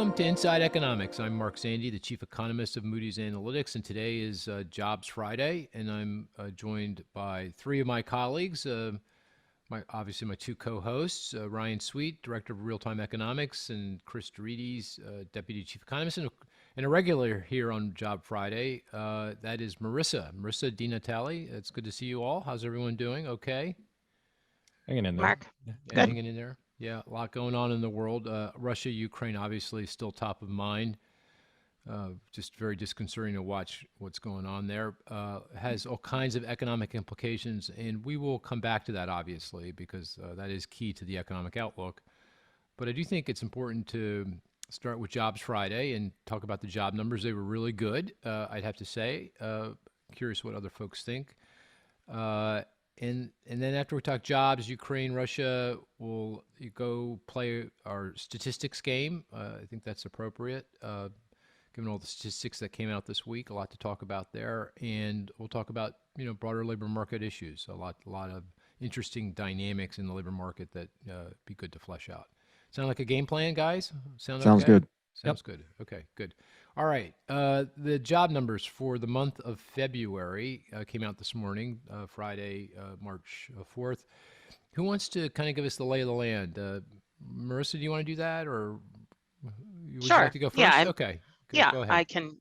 Welcome to Inside Economics. I'm Mark Zandi, the chief economist of Moody's Analytics, and today is Jobs Friday, and I'm joined by three of my colleagues, obviously my two co-hosts, Ryan Sweet, director of real-time economics, and Cris, deputy chief economist, and a regular here on Job Friday. That is Marisa DiNatale. It's good to see you all. How's everyone doing? Okay? Hanging in there. Mark, Yeah, good. hanging in there. Yeah, a lot going on in the world. Russia, Ukraine, obviously still top of mind. Just very disconcerting to watch what's going on there. Has all kinds of economic implications, and we will come back to that, obviously, because that is key to the economic outlook. But I do think it's important to start with Jobs Friday and talk about the job numbers. They were really good, I'd have to say. Curious what other folks think. And then after we talk jobs, Ukraine, Russia, we'll go play our statistics game. I think that's appropriate, given all the statistics that came out this week. A lot to talk about there, and we'll talk about broader labor market issues. A lot of interesting dynamics in the labor market that be good to flesh out. Sound like a game plan, guys? Sounds okay? good. Sounds good. Okay, good. All right. The job numbers for the month of February came out this morning, Friday, March 4th. Who wants to kind of give us the lay of the land? Marisa, do you want to do that, or would you like to go first? Yeah, okay. Yeah, go ahead. I can.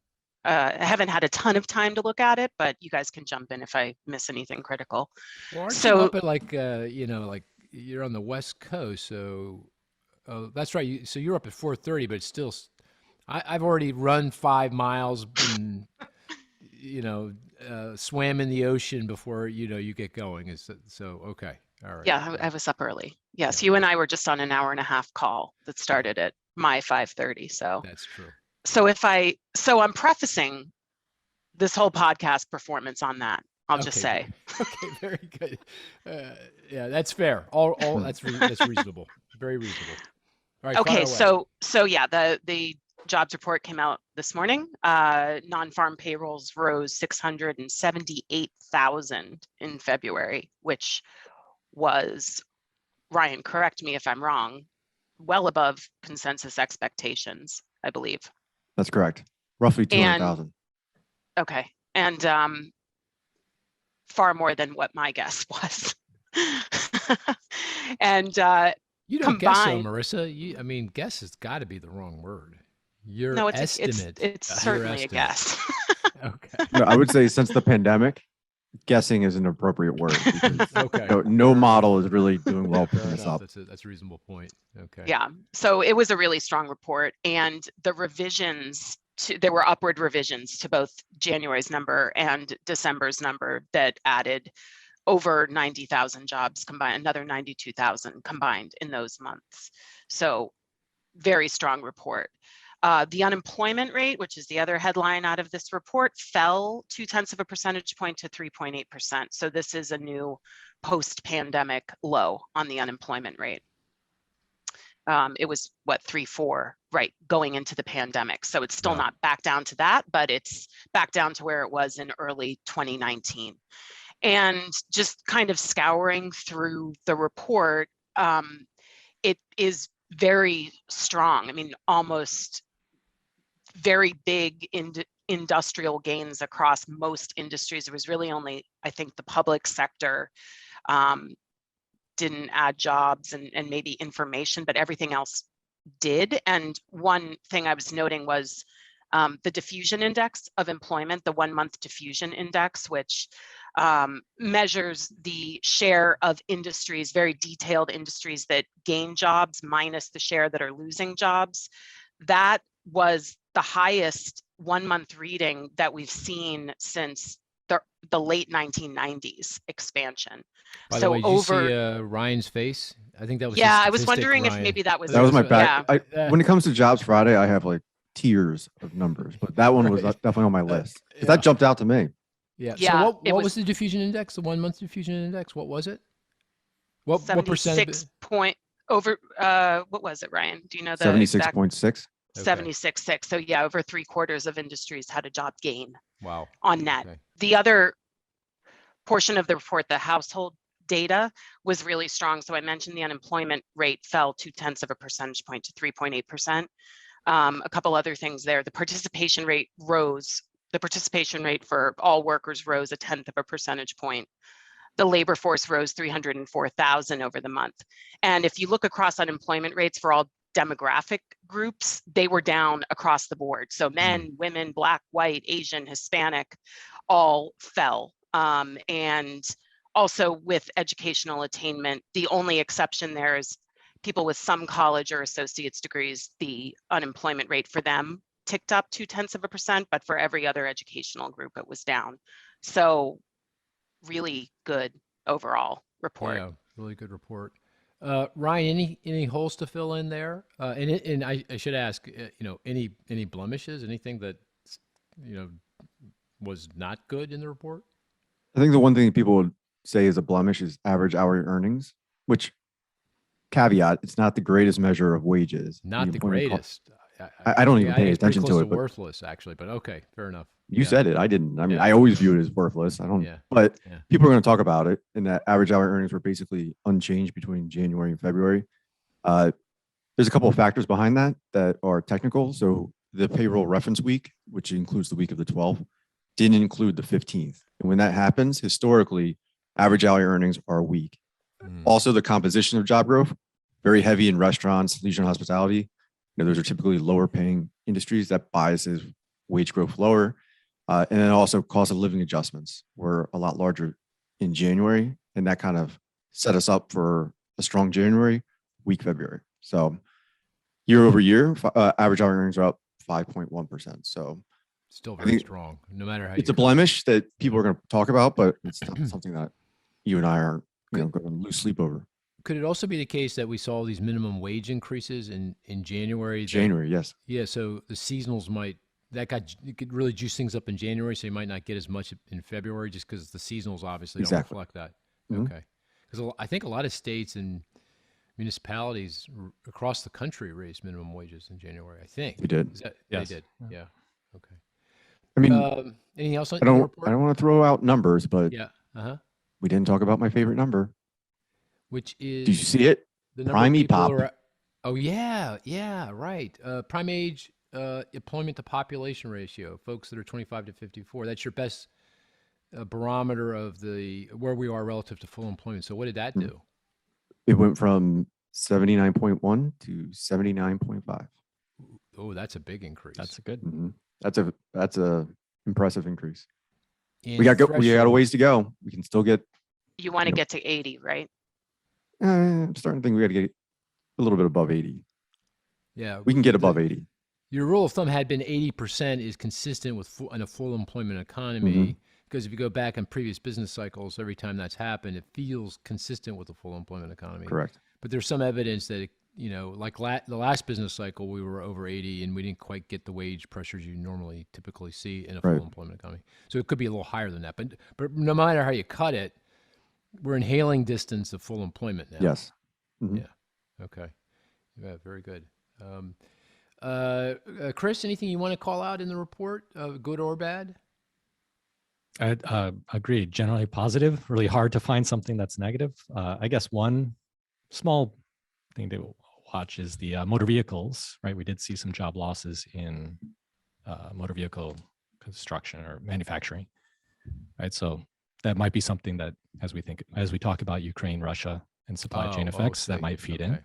I haven't had a ton of time to look at it, but you guys can jump in if I miss anything critical. Well, aren't you up at like you're on the West Coast, so that's right. So you're up at 4:30, but it's still. I've already run 5 miles and, swam in the ocean before, you get going. So, okay. All right. Yeah, I was up early. Yes, you and I were just on an hour and a half call that started at my 5:30. So that's true. So I'm prefacing this whole podcast performance on that. I'll just say. Okay, very good. Yeah, that's fair. All that's reasonable. Very reasonable. All right. Okay, so yeah, the jobs report came out this morning. Non-farm payrolls rose 678,000 in February, which was, Ryan, correct me if I'm wrong, well above consensus expectations, I believe. That's correct. Roughly 200,000. Okay, and far more than what my guess was. And you don't guess, so, Marisa. Guess has got to be the wrong word. Your estimate. It's certainly a guess. Okay. No, I would say since the pandemic, guessing is an appropriate word. Okay. No model is really doing well picking this up. That's a reasonable point. Okay. Yeah. So it was a really strong report, and the revisions there were upward revisions to both January's number and December's number that added over 90,000 jobs combined, another 92,000 combined in those months. So very strong report. The unemployment rate, which is the other headline out of this report, fell 0.2 percentage point to 3.8%. So this is a new post-pandemic low on the unemployment rate. It was 3.4, right, going into the pandemic. So it's still not back down to that, but it's back down to where it was in early 2019. And just kind of scouring through the report, it is very strong. Almost very big industrial gains across most industries. It was really only, I think, the public sector didn't add jobs and maybe information, but everything else did. And one thing I was noting was the diffusion index of employment, the 1-month diffusion index, which measures the share of industries, very detailed industries that gain jobs minus the share that are losing jobs. That was the highest 1-month reading that we've seen since the late 1990s expansion. By the way, did you see Ryan's face? I think that was I was wondering if maybe that was my back. When it comes to Jobs Friday, I have like tiers of numbers, but that one was definitely on my list. That jumped out to me. Yeah. So what was the diffusion index? The 1-month diffusion index? What was it? What percent? What was it, Ryan? Do you know the 76.6? 76.6. So yeah, over 3/4 of industries had a job gain. Wow. On net. Okay. The other portion of the report, the household data, was really strong. So I mentioned the unemployment rate fell 0.2 percentage point to 3.8%. A couple other things there. The participation rate rose. The participation rate for all workers rose 1/10 of a percentage point. The labor force rose 304,000 over the month. And if you look across unemployment rates for all demographic groups, they were down across the board. So men, women, Black, white, Asian, Hispanic, all fell. And also with educational attainment, the only exception there is people with some college or associate's degrees. The unemployment rate for them ticked up 0.2%, but for every other educational group, it was down. So really good overall report. Yeah, really good report. Ryan, any holes to fill in there? And I should ask, any blemishes, anything that, was not good in the report? I think the one thing people would say is a blemish is average hourly earnings, which caveat, it's not the greatest measure of wages. Not the greatest. I don't even I pay think it's pretty attention to close it, but worthless actually, but okay, fair enough. you said it. I didn't. I mean, Yeah. I always view it as worthless. I don't, Yeah. but Yeah. people are going to talk about it, and that average hourly earnings were basically unchanged between January and February. There's a couple of factors behind that are technical. So the payroll reference week, which includes the week of the 12th, didn't include the 15th. And when that happens, historically, average hourly earnings are weak. Also, the composition of job growth, very heavy in restaurants, leisure and hospitality. Those are typically lower paying industries that biases wage growth lower. And then also cost of living adjustments were a lot larger in January. And that kind of set us up for a strong January, weak February. So year over year, average hourly earnings are up 5.1%. So Still I very think strong, no matter how it's you a cut it. blemish that people are going to talk about, but it's not something that you and I aren't going to lose sleep over. Could it also be the case that we saw these minimum wage increases in January? January, yes. Yeah, so the seasonals it could really juice things up in January, so you might not get as much in February just because the seasonals obviously Exactly. don't reflect that. Mhm. Okay. Because I think a lot of states and municipalities across the country raised minimum wages in January, I think. We did. Is that, Yes. They did, yeah. Okay. I mean, Anything else I in the report? don't want to throw out numbers, but Yeah, we didn't talk about my favorite number. which Did you is see it? the number Prime of people EPOP. who are, oh yeah, right. Prime age employment to population ratio, folks that are 25 to 54. That's your best barometer of where we are relative to full employment. So what did that do? It went from 79.1 to 79.5. Oh, that's a big increase. That's a good. That's a impressive increase. And We got a threshold- ways to go. We can still get. You want to Yep. get to 80, right? I'm starting to think we got to get a little bit above 80. Yeah, We can get above 80. Your rule of thumb had been 80% is consistent with in a full employment economy. Because if you go back in previous business cycles, every time that's happened, it feels consistent with a full employment economy. Correct. But there's some evidence that, like the last business cycle, we were over 80 and we didn't quite get the wage pressures you normally typically see in a full Right. employment economy. So it could be a little higher than that. But no matter how you cut it, we're in hailing distance of full employment now. Yes. Mhm. Yeah. Okay. Yeah, very good. Cris, anything you want to call out in the report, good or bad? I agree. Generally positive. Really hard to find something that's negative. I guess one small thing to watch is the motor vehicles. Right, we did see some job losses in motor vehicle construction or manufacturing. Right, so that might be something that, as we talk about Ukraine, Russia, and supply chain effects, that might feed in.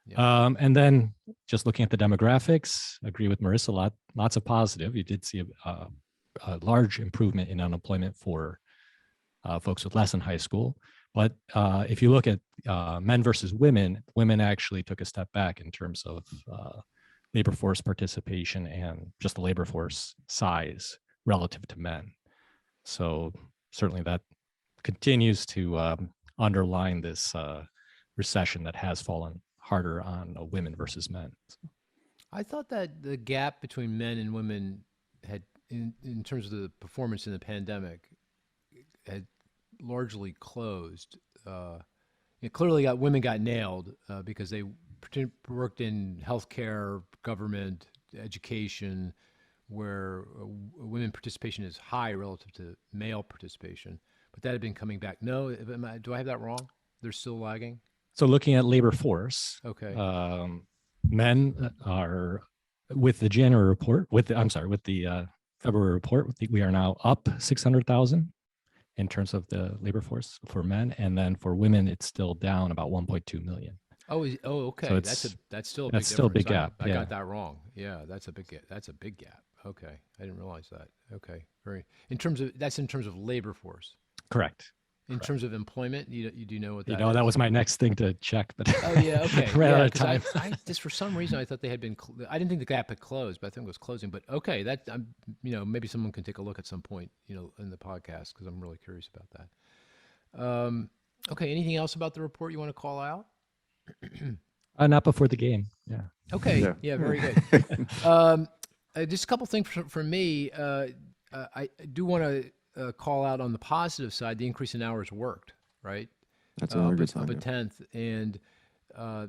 Yeah. And then just looking at the demographics, agree with Marisa. Lots of positive. You did see a large improvement in unemployment for folks with less than high school. But if you look at men versus women, women actually took a step back in terms of labor force participation and just the labor force size relative to men. So certainly that continues to underline this recession that has fallen harder on women versus men. I thought that the gap between men and women had, in terms of the performance in the pandemic, had largely closed. Clearly, women got nailed because they worked in healthcare, government, education, where women participation is high relative to male participation. But that had been coming back. No, do I have that wrong? They're still lagging? So looking at labor force, Okay. men are With the January report, with the February report, we are now up 600,000 in terms of the labor force for men, and then for women, it's still down about 1.2 million. Oh, okay. So That's still a big that's still a big difference. gap. I Yeah. got that wrong. Yeah, that's a big gap. Okay, I didn't realize that. Okay, in terms of labor force. Correct. In terms of employment, you do know what that You know, that is? was my next thing to check, but Oh yeah, okay. ran Yeah, out of because time. I just for some reason I thought they had been. I didn't think the gap had closed, but I think it was closing. But okay, maybe someone can take a look at some point, in the podcast because I'm really curious about that. Okay, anything else about the report you want to call out? Not before the game. Yeah. Okay, yeah, very good. Just a couple things for me. I do want to call out on the positive side the increase in hours worked. Right. That's another good sign. Up a Yeah. tenth, and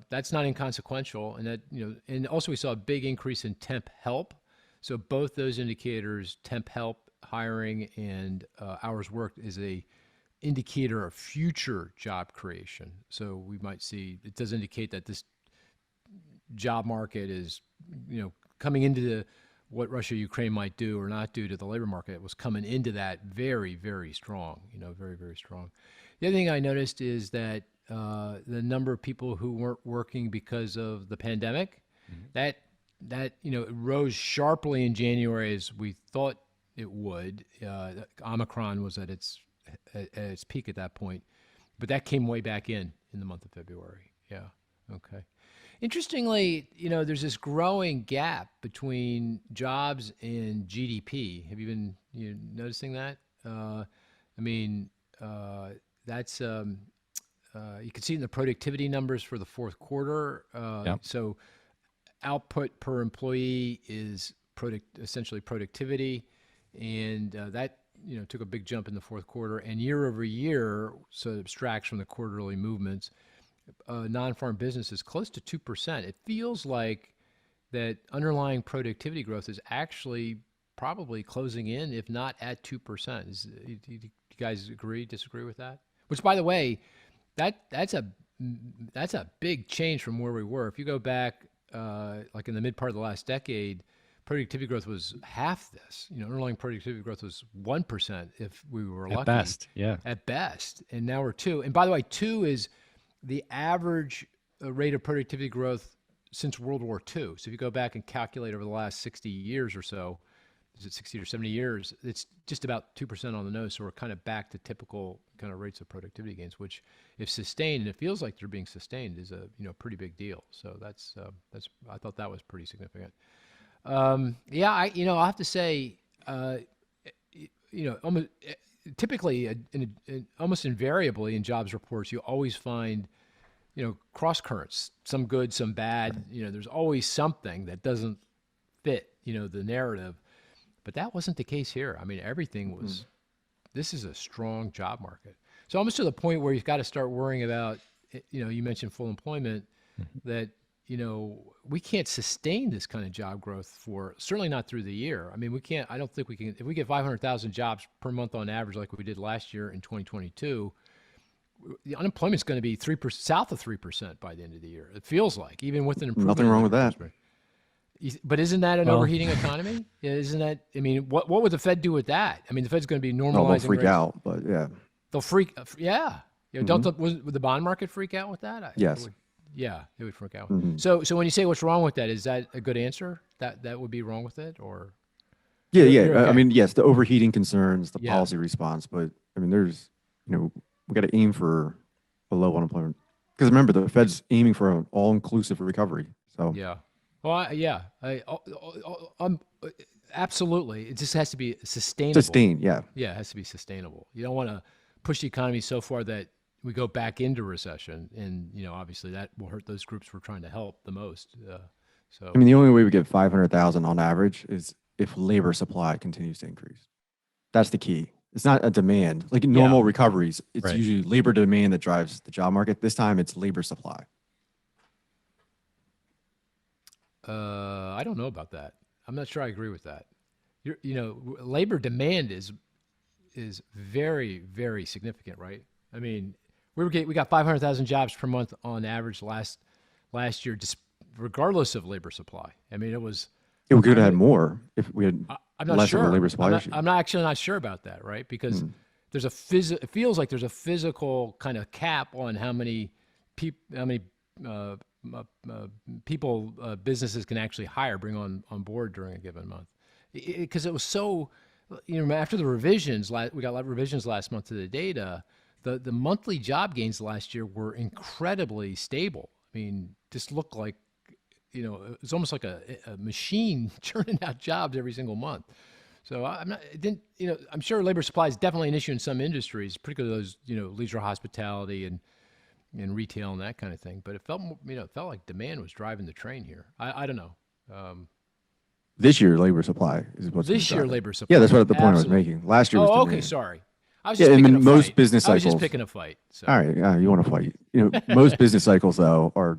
that's not inconsequential. And that and also we saw a big increase in temp help. So both those indicators, temp help, hiring, and hours worked, is a indicator of future job creation. So we might see it does indicate that this job market is, coming into what Russia, Ukraine might do or not do to the labor market. It was coming into that very, very strong, very, very strong. The other thing I noticed is that the number of people who weren't working because of the pandemic, that it rose sharply in January as we thought it would. Omicron was at its peak at that point, but that came way back in the month of February. Yeah. Okay. Interestingly, there's this growing gap between jobs and GDP. Have you been noticing that? That's you can see it in the productivity numbers for the fourth quarter. Yep. So output per employee is essentially productivity, and that took a big jump in the fourth quarter. And year over year, so it abstracts from the quarterly movements, non-farm business is close to 2%. It feels like that underlying productivity growth is actually probably closing in, if not at 2%. Do you guys disagree with that? Which, by the way, that's a big change from where we were. If you go back, like in the mid part of the last decade, productivity growth was half this. Underlying productivity growth was 1% if we were lucky. At best, yeah. At best, and now we're 2%. And by the way, 2% is the average rate of productivity growth since World War II. So if you go back and calculate over the last 60 years or so, is it 60 or 70 years, it's just about 2% on the nose. So we're kind of back to typical kind of rates of productivity gains, which, if sustained, and it feels like they're being sustained, is a pretty big deal. So that's I thought that was pretty significant. Yeah, I'll have to say, almost typically, almost invariably in jobs reports, you always find, cross currents, some good, some bad. There's always something that doesn't fit, the narrative. But that wasn't the case here. Everything was, this is a strong job market. So almost to the point where you've got to start worrying about, you mentioned full employment, that, we can't sustain this kind of job growth for, certainly not through the year. I don't think we can, if we get 500,000 jobs per month on average, like we did last year in 2022, the unemployment's going to be 3%, south of 3% by the end of the year. It feels like, even with an improvement. Nothing wrong with that. But isn't that an overheating economy? Isn't that, what would the Fed do with that? The Fed's going to be normalizing They'll freak rates. out, but yeah. They'll freak, yeah. Would the bond market freak out with that? Yes. Yeah, it would freak out. So when you say what's wrong with that, is that a good answer? That would be wrong with it, or? Yeah. You're okay. Yes, the overheating concerns, the Yeah. policy response, but there's, we got to aim for a low unemployment. Because remember, the Fed's aiming for an all-inclusive recovery. So Yeah. Well, absolutely. It just has to be sustainable. sustained, yeah. Yeah, it has to be sustainable. You don't want to push the economy so far that we go back into recession, and obviously that will hurt those groups we're trying to help the most. So The only way we get 500,000 on average is if labor supply continues to increase. That's the key. It's not a demand. Like in normal recoveries, it's Right. usually labor demand that drives the job market. This time it's labor supply. I don't know about that. I'm not sure I agree with that. Labor demand is very, very significant, right? We got 500,000 jobs per month on average last year, just regardless of labor supply. It was we could have had more if we had I'm not less sure. of a labor supply issue. I'm not actually not sure about that, right? Because there's it feels like there's a physical kind of cap on how many people businesses can actually bring on board during a given month. Because it was so, after the revisions, we got revisions last month to the data. The monthly job gains last year were incredibly stable. I mean, just looked like, it's almost like a machine churning out jobs every single month. So I'm sure labor supply is definitely an issue in some industries, particularly those, leisure hospitality and retail and that kind of thing. But it felt like demand was driving the train here. I don't know. This year, labor supply is what's This year, driving. labor supply. Yeah, that's what the point I was Absolutely. making. Last year was Oh, okay, demand. sorry. I was just Yeah, I picking mean, a most fight. business I was just cycles- picking a fight. So. All right, yeah, you want to fight. Most business cycles though are,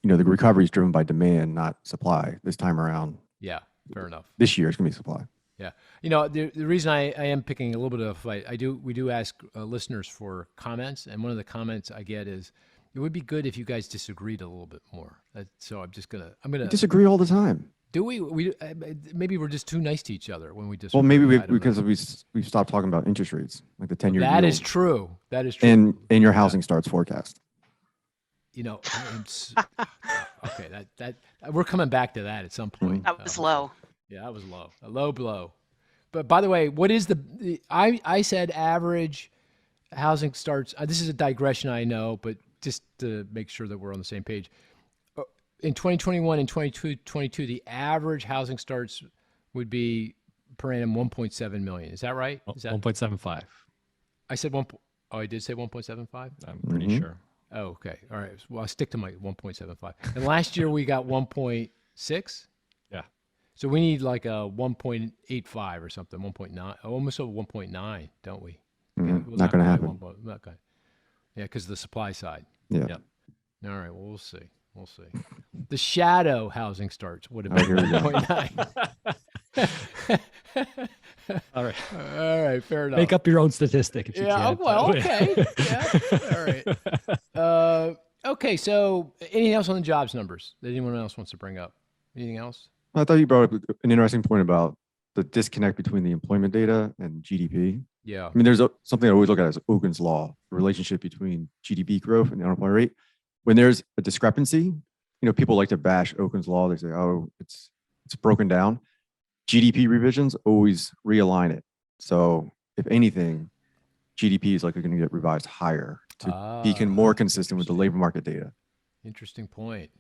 the recovery is driven by demand, not supply. This time around, Yeah, fair enough. this year it's gonna be supply. Yeah, the reason I am picking a little bit of a fight, we do ask listeners for comments, and one of the comments I get is, it would be good if you guys disagreed a little bit more. So I'm gonna We disagree all the time. Do we maybe we're just too nice to each other when we disagree. Well, maybe I don't know. because we've stopped talking about interest rates, like the 10-year That yield, is true. That is true. and your housing starts forecast. Okay, that we're coming back to that at some point. That was low. Yeah, that was low. A low blow. But by the way, what is I said average housing starts. This is a digression, I know, but just to make sure that we're on the same page. In 2021 and 2022, the average housing starts would be per annum 1.7 million. Is that right? Is that 1.75? I said one. Oh, I did say 1.75. I'm pretty sure. Oh, okay. All right. Well, I'll stick to my 1.75. And last year we got 1.6. Yeah. So we need like a 1.85 or something, 1.9, almost over 1.9, don't we? Mhm. Well, Not going to quite happen. not going. Yeah, because of the supply side. Yeah. Yep. All right. Well, we'll see. We'll see. The shadow housing starts would have Oh, been here we go. 1.9. All right. All right. Fair enough. Make up your own statistic if you Yeah. can. Well, okay. Yeah. All right. Okay. So, anything else on the jobs numbers that anyone else wants to bring up? Anything else? I thought you brought up an interesting point about the disconnect between the employment data and GDP. Yeah. I mean, there's something I always look at as Ogun's law, the relationship between GDP growth and the unemployment rate. When there's a discrepancy, people like to bash Ogun's law. They say, "Oh, it's broken down." GDP revisions always realign it. So, if anything, GDP is likely going to get revised higher to be more consistent with the labor market data. Interesting point.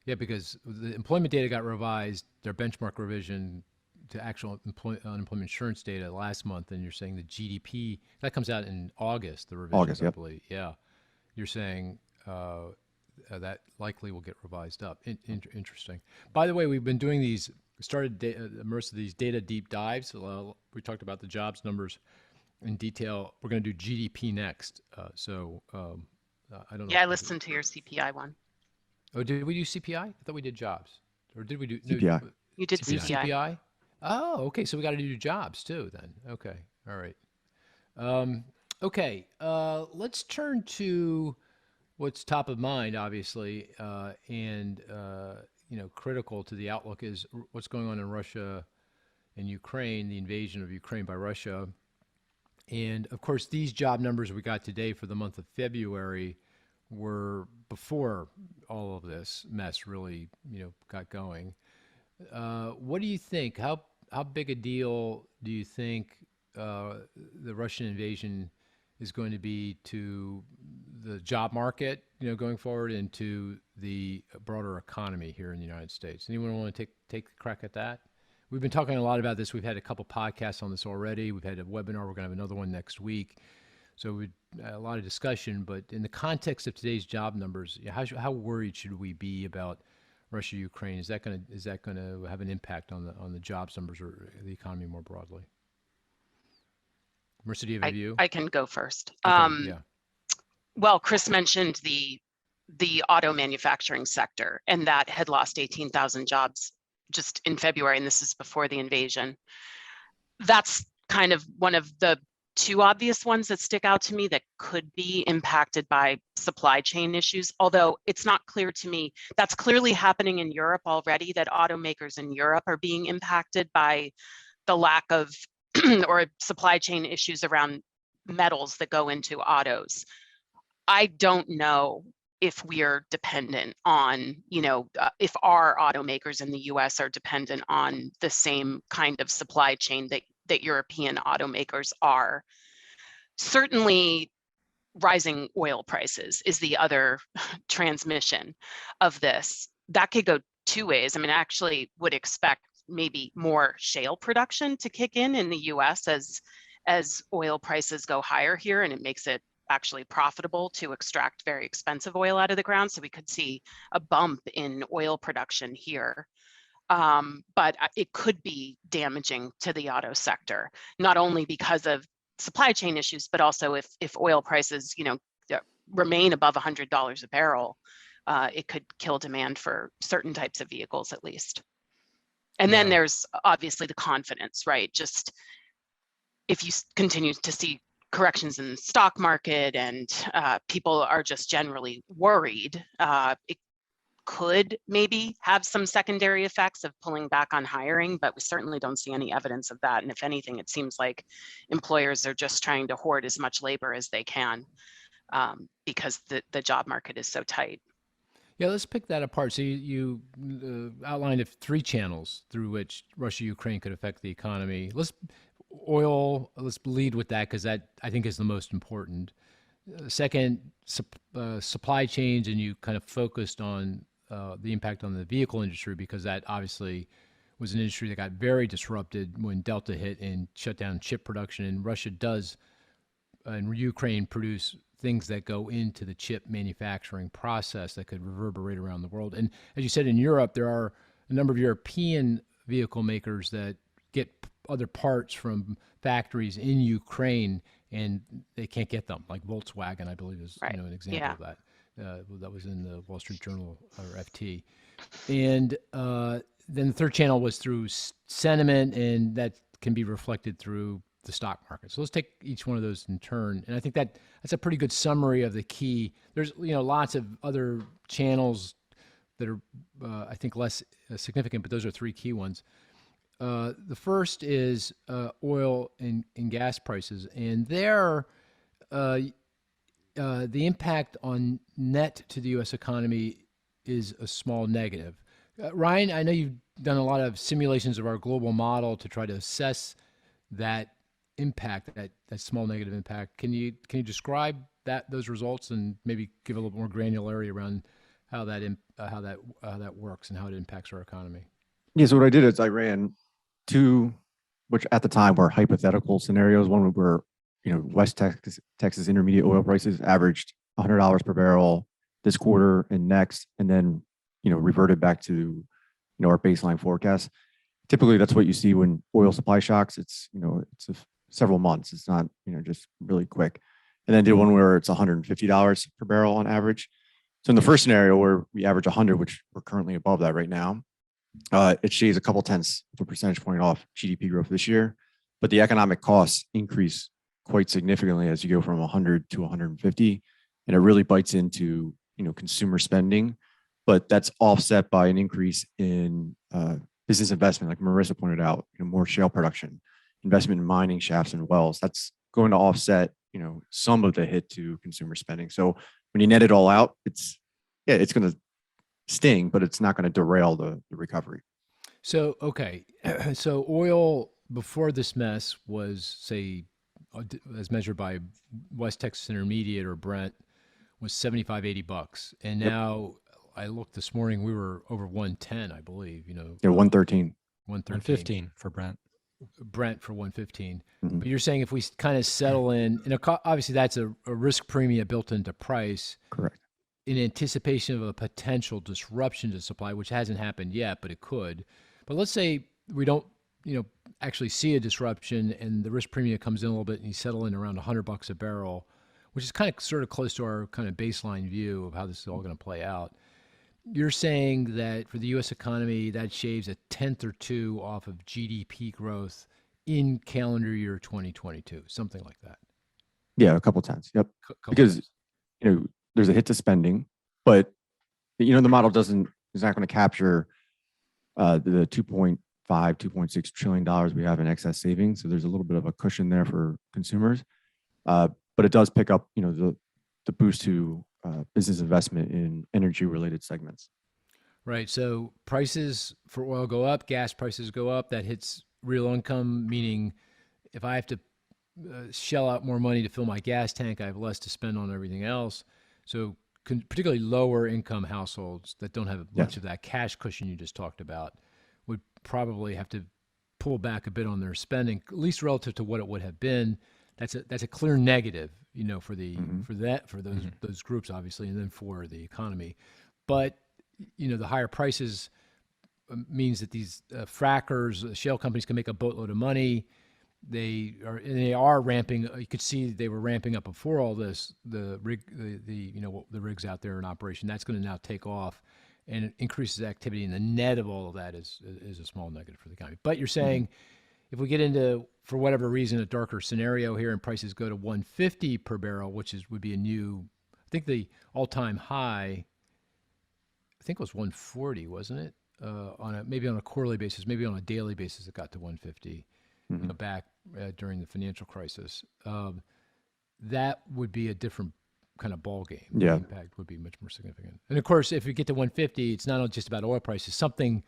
Yeah, because the employment data got revised, their benchmark revision to actual unemployment insurance data last month, and you're saying the GDP, that comes out in August, the revision, August, I yep. believe. Yeah. You're saying that likely will get revised up. Interesting. By the way, we've been doing these, most of these data deep dives. We talked about the jobs numbers in detail. We're going to do GDP next. I don't know. Yeah, I listened to your CPI one. Oh, did we do CPI? I thought we did jobs. Or did we do CPI. No, You did we did CPI. CPI? Oh, okay. So we got to do jobs too then. Okay. All right. Okay. Let's turn to what's top of mind, obviously, and critical to the outlook is what's going on in Russia and Ukraine, the invasion of Ukraine by Russia. And of course, these job numbers we got today for the month of February were before all of this mess really, got going. What do you think? How big a deal do you think the Russian invasion is going to be to the job market, going forward, and to the broader economy here in the United States? Anyone want to take a crack at that? We've been talking a lot about this. We've had a couple podcasts on this already. We've had a webinar. We're going to have another one next week. So a lot of discussion. But in the context of today's job numbers, how worried should we be about Russia, Ukraine? Is that going to have an impact on the jobs numbers or the economy more broadly? Marisa, do you have a view? I can go first. Okay, yeah. Well, Cris mentioned the auto manufacturing sector, and that had lost 18,000 jobs just in February, and this is before the invasion. That's kind of one of the two obvious ones that stick out to me that could be impacted by supply chain issues, although it's not clear to me. That's clearly happening in Europe already, that automakers in Europe are being impacted by the lack of or supply chain issues around metals that go into autos. I don't know if we are dependent on, if our automakers in the US are dependent on the same kind of supply chain that European automakers are. Certainly, rising oil prices is the other transmission of this. That could go two ways. I mean, I actually would expect maybe more shale production to kick in the US as oil prices go higher here, and it makes it actually profitable to extract very expensive oil out of the ground. So we could see a bump in oil production here. But it could be damaging to the auto sector, not only because of supply chain issues, but also if oil prices, remain above $100 a barrel, it could kill demand for certain types of vehicles at least. And then there's obviously the confidence, right? Just if you continue to see corrections in the stock market and people are just generally worried, it could maybe have some secondary effects of pulling back on hiring, but we certainly don't see any evidence of that. And if anything, it seems like employers are just trying to hoard as much labor as they can because the job market is so tight. Yeah, let's pick that apart. So you outlined of three channels through which Russia-Ukraine could affect the economy. Let's lead with that because that I think is the most important. Second, supply chains, and you kind of focused on the impact on the vehicle industry because that obviously was an industry that got very disrupted when Delta hit and shut down chip production. And Russia does, and Ukraine produce things that go into the chip manufacturing process that could reverberate around the world. And as you said, in Europe, there are a number of European vehicle makers that get other parts from factories in Ukraine and they can't get them, like Volkswagen, I believe is right. An example of that. That was in the Wall Street Journal or FT. And then the third channel was through sentiment, and that can be reflected through the stock market. So let's take each one of those in turn. And I think that's a pretty good summary of the key. There's lots of other channels that are I think less significant, but those are three key ones. The first is oil and gas prices, and there the impact on net to the U.S. economy is a small negative. Ryan, I know you've done a lot of simulations of our global model to try to assess that impact, that small negative impact. Can you describe those results and maybe give a little more granularity around how that works and how it impacts our economy? Yeah. So what I did is I ran two, which at the time were hypothetical scenarios. One where West Texas intermediate oil prices averaged $100 per barrel this quarter and next, and then reverted back to our baseline forecast. Typically, that's what you see when oil supply shocks. It's several months. It's not just really quick. And then did one where it's $150 per barrel on average. So in the first scenario where we average 100, which we're currently above that right now, it shaves a couple tenths of a percentage point off GDP growth this year, but the economic costs increase quite significantly as you go from 100 to 150, and it really bites into consumer spending. But that's offset by an increase in business investment, like Marisa pointed out, more shale production, investment in mining shafts and wells. That's going to offset some of the hit to consumer spending. So when you net it all out, it's going to sting, but it's not going to derail the recovery. So, okay. So oil before this mess was, say, as measured by West Texas Intermediate or Brent, was $75-$80. And now I looked this morning, we were over 110, I believe, 113. 115 for Brent. Brent for 115. Mm-hmm. But you're saying if we kind of settle in, and obviously that's a risk premium built into price. Correct. In anticipation of a potential disruption to supply, which hasn't happened yet, but it could. But let's say we don't, actually see a disruption and the risk premium comes in a little bit and you settle in around $100 a barrel, which is kind of sort of close to our kind of baseline view of how this is all going to play out. You're saying that for the U.S. economy, that shaves a tenth or two off of GDP growth in calendar year 2022, something like that. Yeah, a couple times. Yep. Couple Because times. there's a hit to spending, but the model is not going to capture the 2.6 trillion dollars we have in excess savings. So there's a little bit of a cushion there for consumers, but it does pick up the boost to business investment in energy related segments. Right. So prices for oil go up, gas prices go up. That hits real income, meaning if I have to shell out more money to fill my gas tank, I have less to spend on everything else. So particularly lower income households that don't have much of that cash cushion you just talked about would probably have to pull back a bit on their spending, at least relative to what it would have been. That's a clear negative, for those groups, obviously, and then for the economy. But the higher prices means that these frackers, shale companies can make a boatload of money. They are ramping. You could see they were ramping up before all this. The rigs out there in operation. That's going to now take off, and it increases activity. And the net of all of that is a small negative for the economy. But you're saying if we get into, for whatever reason, a darker scenario here, and prices go to $150 per barrel, which would be a new. I think the all-time high. I think it was 140, wasn't it? Maybe on a quarterly basis, maybe on a daily basis, it got to 150 back during the financial crisis. That would be a different kind of ball game. Yeah. The impact would be much more significant. And of course, if we get to 150, it's not just about oil prices. Something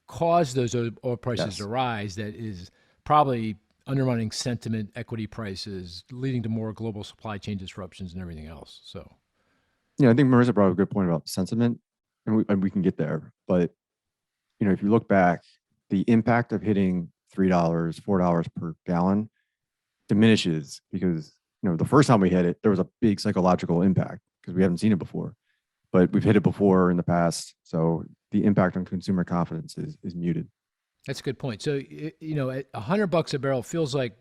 caused those oil prices to rise that is probably undermining sentiment, equity prices, leading to more global supply chain disruptions and everything else. So, I think Marisa brought up a good point about sentiment. And we can get there, but if you look back, the impact of hitting $3, $4 per gallon diminishes because the first time we hit it, there was a big psychological impact because we haven't seen it before, but we've hit it before in the past, so the impact on consumer confidence is muted. That's a good point. So at $100 a barrel feels like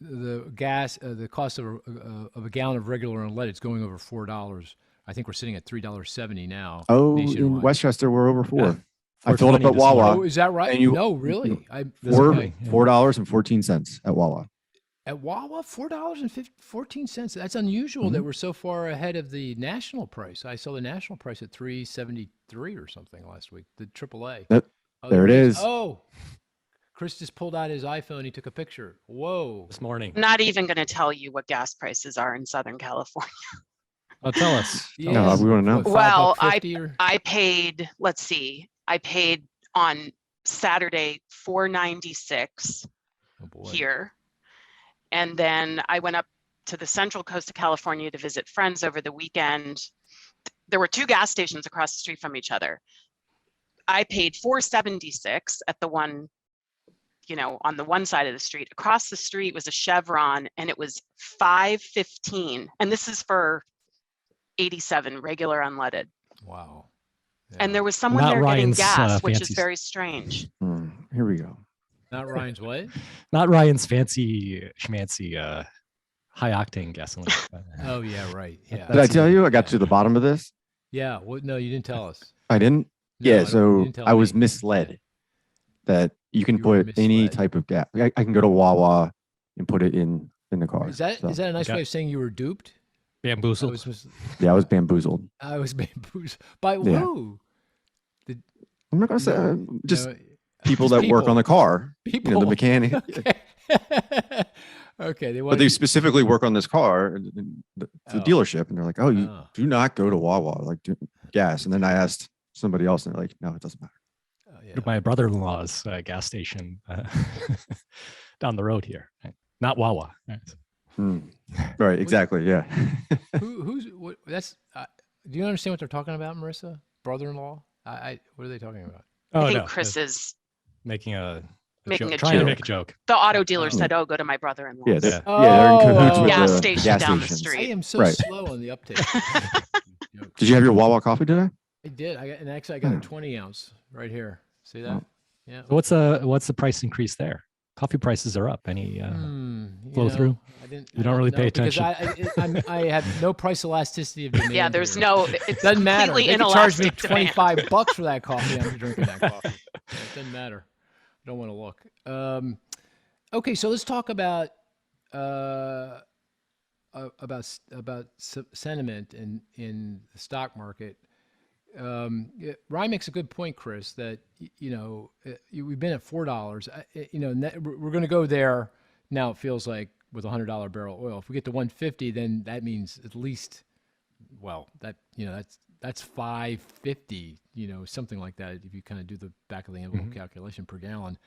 the gas, the cost of a gallon of regular unleaded is going over $4. I think we're sitting at $3.70 now. Oh, nationwide. in Westchester, we're over $4. Yeah. I filled up at Wawa. Oh, is that right? And No, really? $4.14 at Wawa. At Wawa, $4.14. That's unusual that we're so far ahead of the national price. I saw the national price at $3.73 or something last week. The AAA. There it is. Oh, Cris just pulled out his iPhone. He took a picture. Whoa! This morning. I'm not even going to tell you what gas prices are in Southern California. Oh, tell us. Yeah. No, we want to know. What, Well, $5.50 or- I paid, let's see, I paid on Saturday $4.96 Oh boy. here. And then I went up to the central coast of California to visit friends over the weekend. There were two gas stations across the street from each other. I paid $4.76 at the one, on the one side of the street. Across the street was a Chevron and it was $5.15. And this is for 87 regular unleaded. Wow. Yeah. And there was someone Not there Ryan's, getting gas, which is fancy- very strange. Here we go. Not Ryan's what? Not Ryan's fancy schmancy high octane gasoline. Oh yeah, right. Yeah. Did I tell you I got to the bottom of this? Yeah. Well, no, you didn't tell us. I didn't. No, Yeah, you so didn't tell I was me. misled that you can You were put any misled. type of gas. I can go to Wawa and put it in the car. Is that So, a nice Okay. way of saying you were duped? I Bamboozled. was yeah, I was bamboozled. bamboozled by Yeah. who? I'm not gonna say No, just no, people just that work on the car. people. The mechanic. Okay. Okay. They But want they specifically work on this car, and the Oh. dealership, and they're like, "Oh, you Oh. do not go to Wawa, like gas." And then I asked somebody else, and they're like, "No, it doesn't matter." yeah. To my brother-in-law's gas station down the road here. Not Wawa. Right, exactly. Yeah. Who's what? That's. Do you understand what they're talking about, Marisa? Brother-in-law? What are they talking about? Oh, I think no. Chris is, Making a Making joke, a trying to joke. make a joke. the auto dealer Oh. said, oh, go to my brother-in-law. Yeah, Yeah. they're in cahoots with Gas the station gas down the stations. I street. am so Right. slow on the uptake. Did you have your Wawa coffee today? I did. Actually I got a 20 ounce right here. See that? Oh. Yeah. What's the price increase there? Coffee prices are up. Any You flow through? I didn't. You don't really pay because attention. I have no price elasticity of demand. Yeah, there's here. no, it's Doesn't matter. completely They could charge me inelastic demand. $25 for that coffee. I'm drinking that coffee. It doesn't matter. I don't want to look. Okay, so let's talk uh, sentiment in the stock market. Ryan makes a good point, Chris, that we've been at $4. We're going to go there now. It feels like with $100 barrel oil. If we get to 150, then that means at least, well, that's 550, something like that. If you kind of do the back of the envelope calculation per gallon,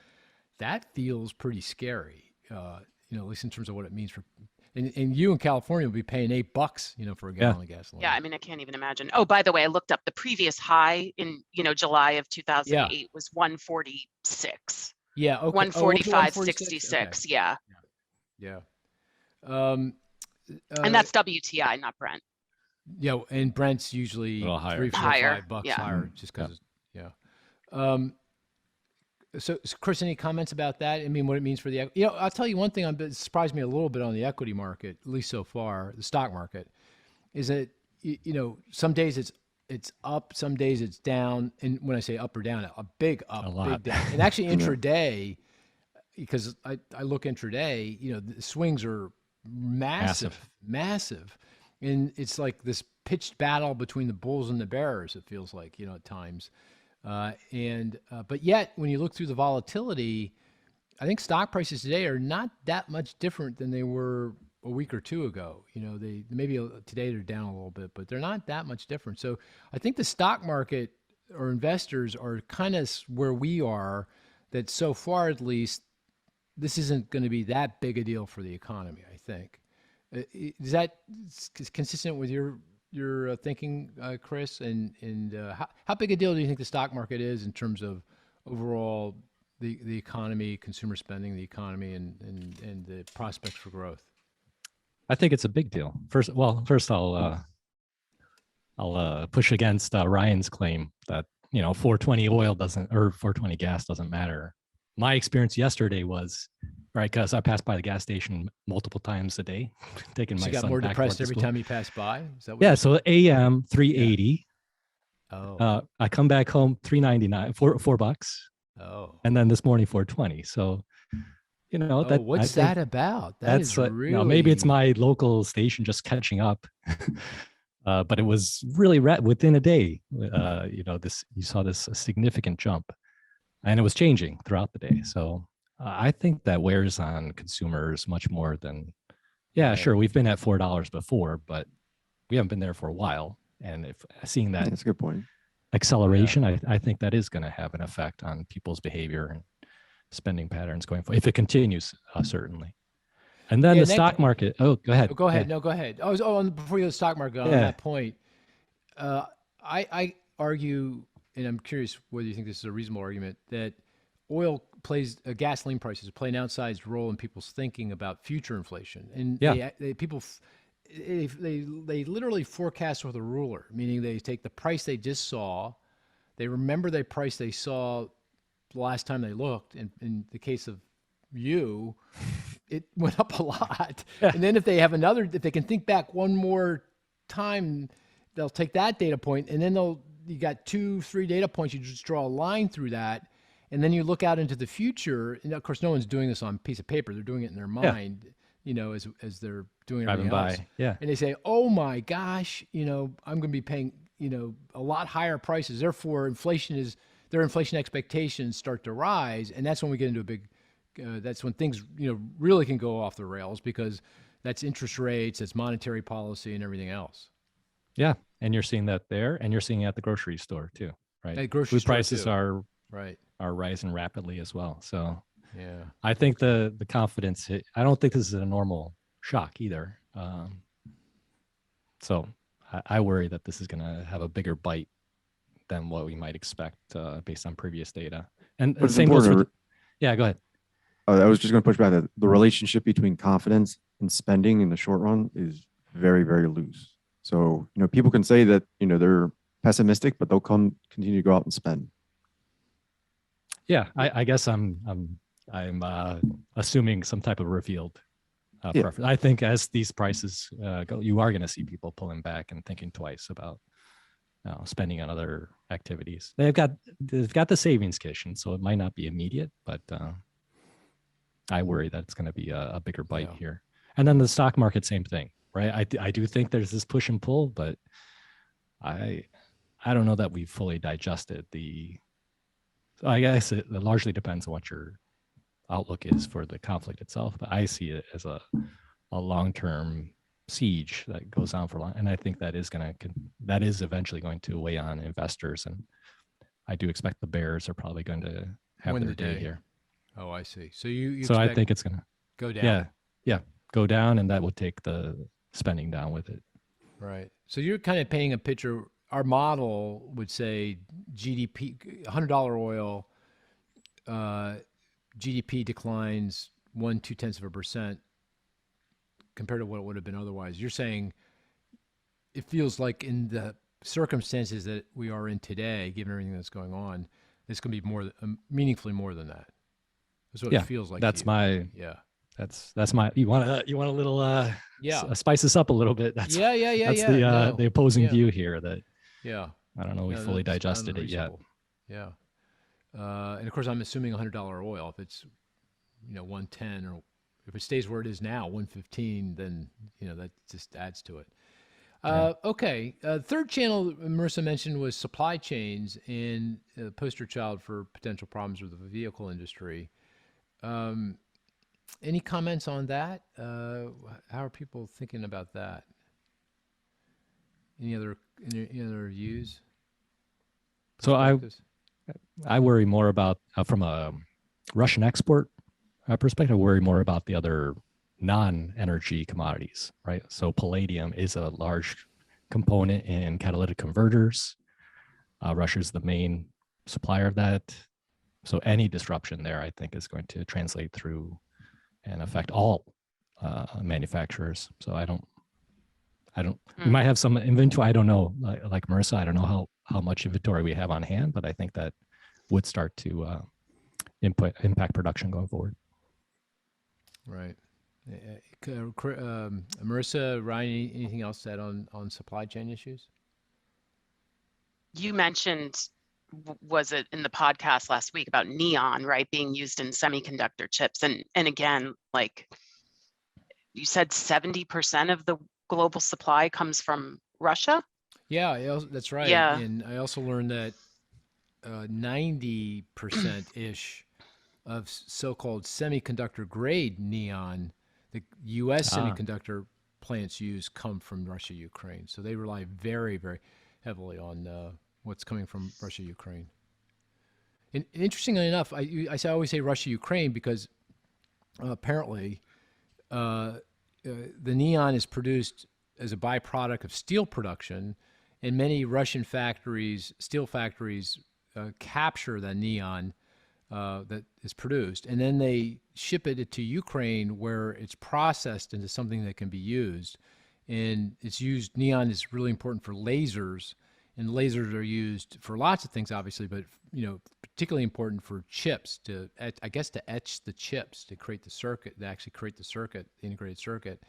that feels pretty scary. At least in terms of what it means for. And you in California will be paying $8, for a gallon of gasoline. Yeah, I mean, I can't even imagine. Oh, by the way, I looked up the previous high in, July of 2008 was 146. Yeah. Okay. 145.66. Yeah. Yeah. And that's WTI, not Brent. Yeah, and Brent's usually A little higher. $3, $4, Higher, $5 yeah. higher, just because. So, Chris, any comments about that? I mean, what it means for the, I'll tell you one thing that surprised me a little bit on the equity market, at least so far, the stock market, is that, some days it's up, some days it's down. And when I say up or down, a big up, A lot. big down. And actually intraday, because I look intraday, the swings are massive. And it's like this pitched battle between the bulls and the bears, it feels like, at times. But yet, when you look through the volatility, I think stock prices today are not that much different than they were a week or two ago. They maybe today they're down a little bit, but they're not that much different. So I think the stock market or investors are kind of where we are, that so far at least, this isn't going to be that big a deal for the economy, I think. Is that consistent with your thinking, Chris? And how big a deal do you think the stock market is in terms of overall the economy, consumer spending, the economy, and the prospects for growth? I think it's a big deal. First, I'll push against Ryan's claim that 420 oil doesn't, or 420 gas doesn't matter. My experience yesterday was, right, because I passed by the gas station multiple times a day, taking So my you got son more back depressed to every school. time you pass by? Is that what Yeah, so AM 380. Oh. I come back home 399, $4, Oh. and then this morning 420. So that. What's that about? That's really. maybe it's my local station just catching up. But it was really within a day. You saw this significant jump, and it was changing throughout the day. So I think that wears on consumers much more than. Yeah, Right. sure, we've been at $4 before, but we haven't been there for a while. And if seeing that That's a good point. acceleration, I think that is going to have an effect on people's behavior and spending patterns going forward, if it continues, certainly. And then the stock market. Oh, go ahead. Oh, go ahead. Yeah. No, go ahead. Before you go to the stock market, on Yeah. that point, I argue, and I'm curious whether you think this is a reasonable argument, that gasoline prices play an outsized role in people's thinking about future inflation. And they literally forecast with a ruler, meaning they take the price they just saw, they remember the price they saw the last time they looked. And in the case of you, it went up a lot. Yeah. And then if they can think back one more time, they'll take that data point, and then you got 2-3 data points. You just draw a line through that. And then you look out into the future. And of course, no one's doing this on a piece of paper. They're doing it in their mind, as they're doing everything else. Yeah. And they say, oh my gosh, I'm going to be paying, a lot higher prices. Therefore, their inflation expectations start to rise. And that's when we get into a big, that's when things, really can go off the rails, because that's interest rates, that's monetary policy, and everything else. Yeah. And you're seeing that there, and you're seeing it at the grocery store too, right? At grocery Food store prices too. are rising rapidly as well. So Yeah. I think the confidence I don't think this is a normal shock either. So I worry that this is going to have a bigger bite than what we might expect based on previous data. And But the same goes important with, yeah, go ahead. I was just going to push back that the relationship between confidence and spending in the short run is very, very loose. So, people can say that, they're pessimistic, but they'll continue to go out and spend. Yeah, I guess I'm assuming some type of revealed preference. I think as these prices go, you are going to see people pulling back and thinking twice about spending on other activities. They've got the savings cushion, so it might not be immediate, but I worry that it's going to be a bigger bite Yeah. here. And then the stock market, same thing, right? I do think there's this push and pull, but I don't know that we've fully digested the. I guess it largely depends on what your outlook is for the conflict itself, but I see it as a long-term siege that goes on for long, and I think that is eventually going to weigh on investors, and I do expect the bears are probably going to have Win their the day day. here. Oh, I see. So you So I expect think it's going to go down. go down, and that would take the spending down with it. Right. So you're kind of painting a picture. Our model would say GDP, $100 oil, GDP declines 0.2% compared to what it would have been otherwise. You're saying it feels like in the circumstances that we are in today, given everything that's going on, it's going to be more, meaningfully more than that. That's what it feels like. That's to you. my Yeah. That's my you want a little Yeah. spice this up a little bit. That's No. the opposing Yeah. view here that Yeah. I don't know we No, fully that's digested it yet. unreasonable. Yeah. And of course, I'm assuming $100 oil. If it's 110, or if it stays where it is now, 115, then that just adds to it. Okay. Third channel Marisa mentioned was supply chains, and poster child for potential problems with the vehicle industry. Any comments on that? How are people thinking about that? Any other views? So Perspectives? I worry more about from a Russian export perspective. I worry more about the other non-energy commodities, right? So palladium is a large component in catalytic converters. Russia's the main supplier of that. So any disruption there, I think, is going to translate through and affect all manufacturers. So I don't. We might have some inventory. I don't know. Like Marisa, I don't know how much inventory we have on hand, but I think that would start to impact production going forward. Right. Marisa, Ryan, anything else to add on supply chain issues? You mentioned, was it in the podcast last week about neon, right, being used in semiconductor chips, and again, like you said, 70% of the global supply comes from Russia. Yeah, that's right. Yeah. And I also learned that 90% ish of so-called semiconductor grade neon, the U.S. semiconductor plants use, come from Russia, Ukraine. So they rely very, very heavily on what's coming from Russia, Ukraine. And interestingly enough, I always say Russia, Ukraine because apparently the neon is produced as a byproduct of steel production, and many Russian factories, steel factories, capture the neon that is produced, and then they ship it to Ukraine, where it's processed into something that can be used. And it's used. Neon is really important for lasers, and lasers are used for lots of things, obviously, but particularly important for chips, to etch the chips to create the circuit, to actually create the circuit, the integrated circuit.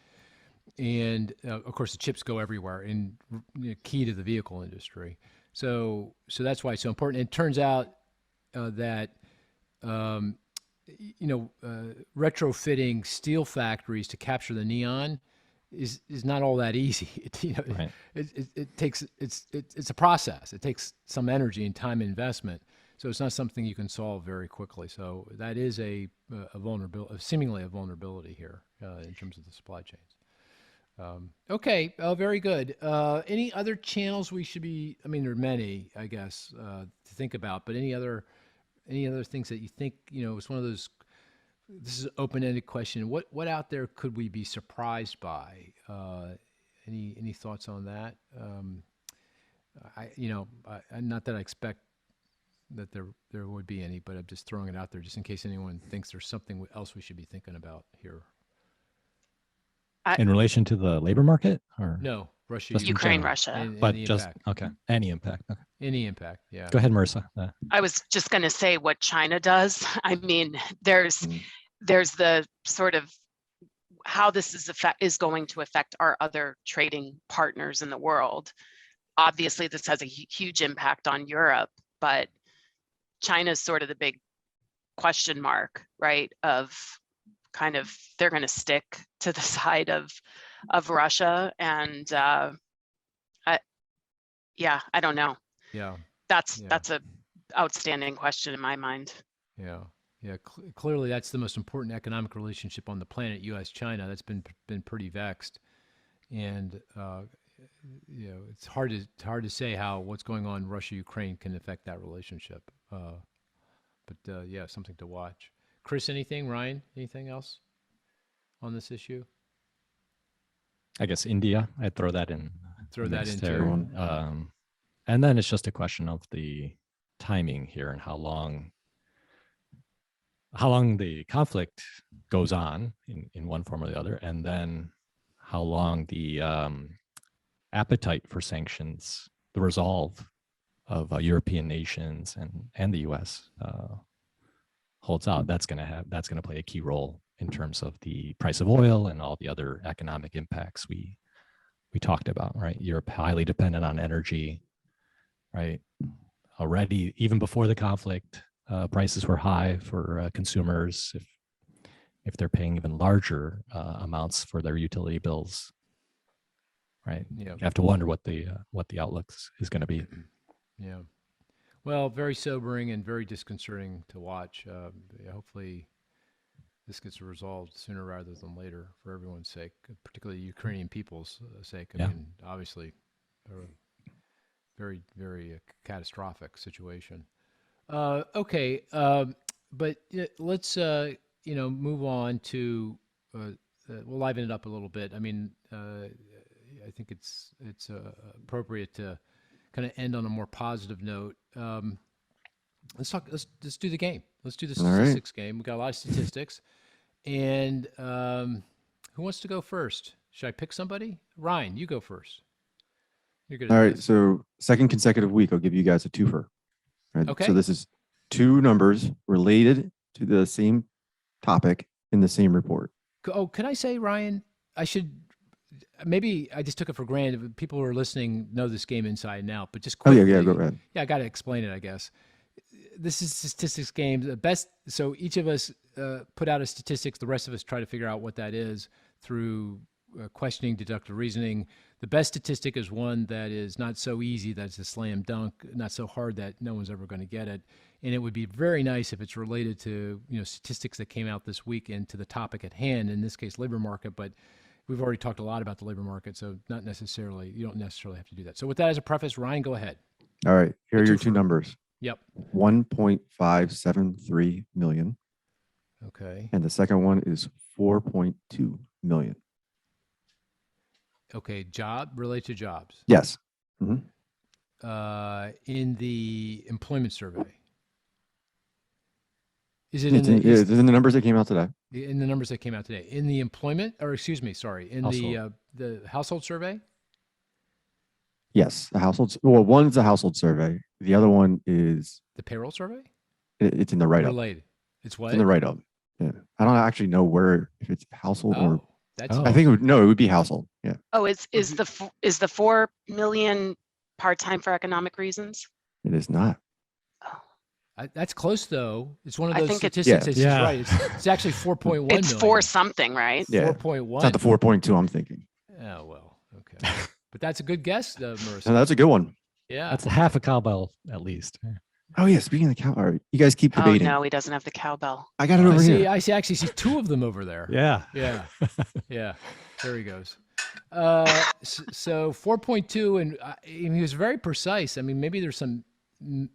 And of course, the chips go everywhere, and key to the vehicle industry. So that's why it's so important. And it turns out that retrofitting steel factories to capture the neon is not all that easy. Right. It's a process. It takes some energy and time and investment. So it's not something you can solve very quickly. So that is a vulnerability, seemingly a vulnerability here in terms of the supply chains. Okay, very good. Any other channels we should be? I mean, there are many, I guess, to think about. But any other things that you think it's one of those? This is an open-ended question. What out there could we be surprised by? Any thoughts on that? Not that I expect that there would be any, but I'm just throwing it out there just in case anyone thinks there's something else we should be thinking about here. In relation to the labor market, or no, Russia, just in Ukraine, general? Russia. and But the just impact. okay, any impact. Okay. Any impact, yeah. Go ahead, Marisa. I was just going to say what China does. I mean, there's the sort of how this is going to affect our other trading partners in the world. Obviously, this has a huge impact on Europe, but China's sort of the big question mark, right, of they're going to stick to the side of Russia. And I don't know. Yeah. That's a outstanding question in my mind. Yeah. Yeah. Clearly, that's the most important economic relationship on the planet, U.S.-China. That's been pretty vexed. And, it's hard to say how what's going on in Russia-Ukraine can affect that relationship. But yeah, something to watch. Cris, anything? Ryan, anything else on this issue? I guess India, I'd throw that in. Throw that mix into there. And then it's just a question of the timing here and how long the conflict goes on in one form or the other, and then how long the appetite for sanctions, the resolve of European nations and the U.S. Holds out. That's going to play a key role in terms of the price of oil and all the other economic impacts we talked about, right? Europe highly dependent on energy, right? Already, even before the conflict, prices were high for consumers if they're paying even larger amounts for their utility bills, right? Yeah. You have to wonder what the outlook is going to be. Yeah. Well, very sobering and very disconcerting to watch. Hopefully this gets resolved sooner rather than later for everyone's sake, particularly Ukrainian people's sake. I mean, obviously, a very, very catastrophic situation. Okay. But let's, move on to, we'll liven it up a little bit. I mean, I think it's appropriate to kind of end on a more positive note. Let's do the game. Let's do the statistics game. We got a lot of statistics. And who wants to go first? Should I pick somebody? Ryan, you go first. You're good at All right. this. So second consecutive week, I'll give you guys a twofer. Right? Okay. So this is two numbers related to the same topic in the same report. Oh, can I say, Ryan, maybe I just took it for granted. People who are listening know this game inside and out, but just quickly. Yeah, go ahead. Yeah, I got to explain it, I guess. This is a statistics game. The best, so each of us put out a statistics. The rest of us try to figure out what that is through questioning, deductive reasoning. The best statistic is one that is not so easy that it's a slam dunk, not so hard that no one's ever going to get it. And it would be very nice if it's related to statistics that came out this week and to the topic at hand, in this case, labor market. But we've already talked a lot about the labor market, so you don't necessarily have to do that. So with that as a preface, Ryan, go ahead. All right. Here are your twofer. two numbers. Yep. 1.573 million. Okay. And the second one is 4.2 million. Okay. Related to jobs. Yes. In the employment survey. Is it It's in the numbers that came out today. In the numbers that came out today? In the employment, or excuse me, sorry, in Household. The household survey? Yes, the households. Well, one's a household survey. The other one is The payroll survey? it's in the write-up. Related. It's what? It's in the write-up. Yeah, I don't actually know where, if it's household or. Oh, that's. Oh. I think it would be household. Yeah. Oh, is the 4 million part-time for economic reasons? It is not. That's close though. It's one of I those think it's- statistics. Yeah. Right. It's actually 4.1 million. It's 4 something, right? Yeah. 4.1. It's not the 4.2 I'm thinking. Oh well. Okay. But that's a good guess, Marisa. No, that's a good one. Yeah. That's a half a cowbell at least. Oh yeah, speaking of the cow, all right, you guys keep Oh debating. no, he doesn't have the cowbell. I got it over here. I actually see two of them over there. Yeah. Yeah. Yeah. There he goes. So 4.2, and he was very precise. I mean, maybe there's some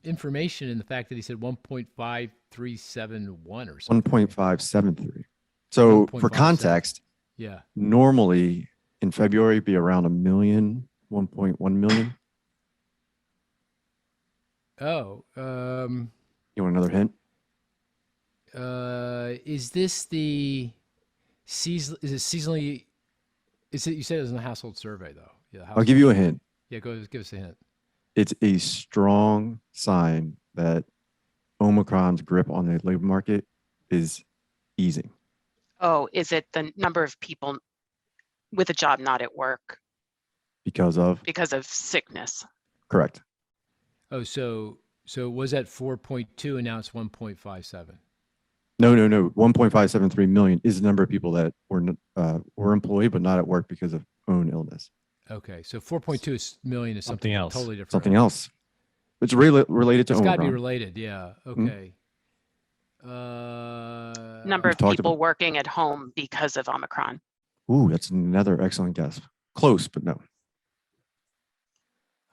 information in the fact that he said 1.5371 or something. 1.573. So for 1.57. context, Yeah. normally in February it'd be around 1 million, 1.1 million. Oh. You want another hint? Is this the is it seasonally? You said it was in the household survey though. Yeah. I'll give you a hint. Yeah. Give us a hint. It's a strong sign that Omicron's grip on the labor market is easing. Oh, is it the number of people with a job not at work Because of sickness? correct. Oh, so it was at 4.2 and now it's 1.57. No, 1.573 million is the number of people that were employed but not at work because of own illness. Okay, so 4.2 million is something Something else. totally different. Something else. It's related to It's got to be Omicron. related. Yeah. Okay. Number We've of talked people about- working at home because of Omicron. Ooh, that's another excellent guess. Close, but no.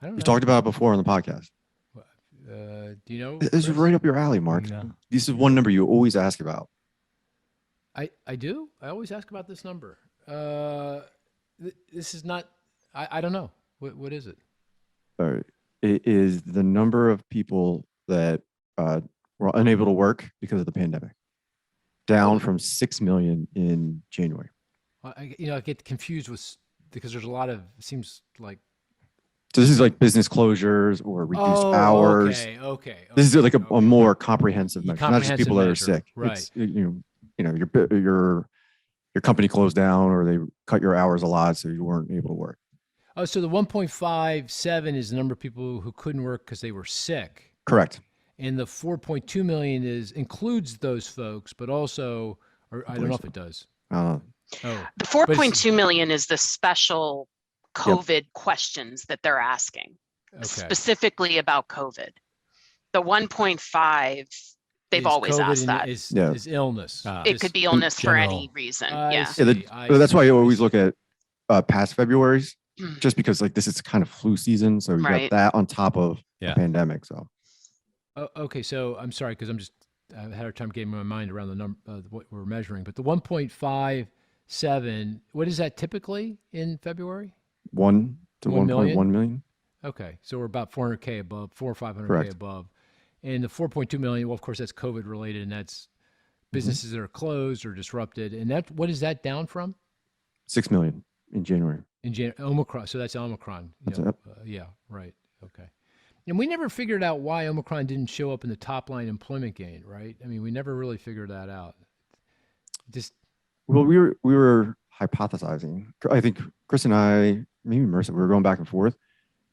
I don't You know. talked about it before on the podcast. Do you know? This is Chris? right up your alley, Mark. No. This is one number you always ask about. I do. I always ask about this number. This is not. I don't know. What is it? It is the number of people that were unable to work because of the pandemic, down from 6 million in January. I get confused with because there's a lot of seems like. So this is like business closures or reduced hours. Okay. This is like a okay. more comprehensive Yeah, measure, not just people that are comprehensive sick. measure, It's, your company closed down or they cut your hours a lot, so you weren't able to work. Oh, so the 1.57 is the number of people who couldn't work because they were sick, Correct. and the 4.2 million includes those folks, but also, or I don't know if it does. Oh, The 4.2 million is the special COVID questions that they're asking, okay. specifically about COVID. The 1.5, they've Is always COVID asked that. Is illness. It could be illness for general. any reason. I Yeah. see, That's why you always see. look at past February's, Mm. just because like this is kind of flu season, so you Right. got that on top of Yeah. the pandemic. So Oh, okay, so I'm sorry because I had a hard time getting my mind around the number what we're measuring, but the 1.57, what is that typically in February? 1 to 1 million? 1.1 million. Okay, so we're about 400K above, 400 or 500K Correct. above, and the 4.2 million. Well, of course, that's COVID related, and that's businesses that are closed or disrupted. And that what is that down from 6 million in January. in Omicron? So that's Omicron. That's it. Yeah, right. Okay. And we never figured out why Omicron didn't show up in the top line employment gain, right? I mean, we never really figured that out. Just Well, we were hypothesizing. I think Chris and I, maybe Marissa, we were going back and forth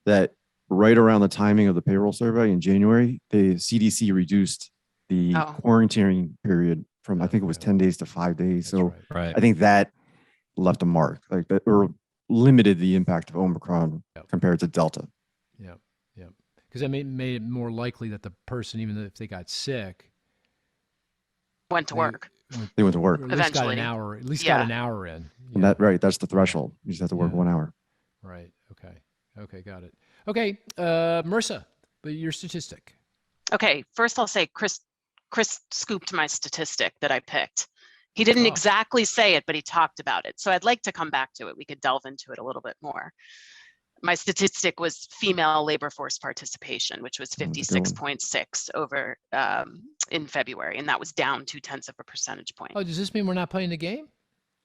that right around the timing of the payroll survey in January, the CDC reduced the quarantining period from I think it was 10 days to 5 days. that's So right. I think that left a mark, like that, or limited the impact of Omicron Yep. compared to Delta. Yeah, yeah. Because that made it more likely that the person, even if they got sick, Went to work. They went to work. Or at least got an Eventually. hour. At least Yeah. got an hour in. And that's the threshold. You just have to work Yeah. 1 hour. Right. Okay. Got it. Okay. Marissa, but your statistic. Okay, first I'll say Chris scooped my statistic that I picked. He didn't Oh. exactly say it, but he talked about it. So I'd like to come back to it. We could delve into it a little bit more. My statistic was female labor force participation, which was That's a good one. 56.6 over in February, and that was down 0.2 percentage point. Oh, does this mean we're not playing the game?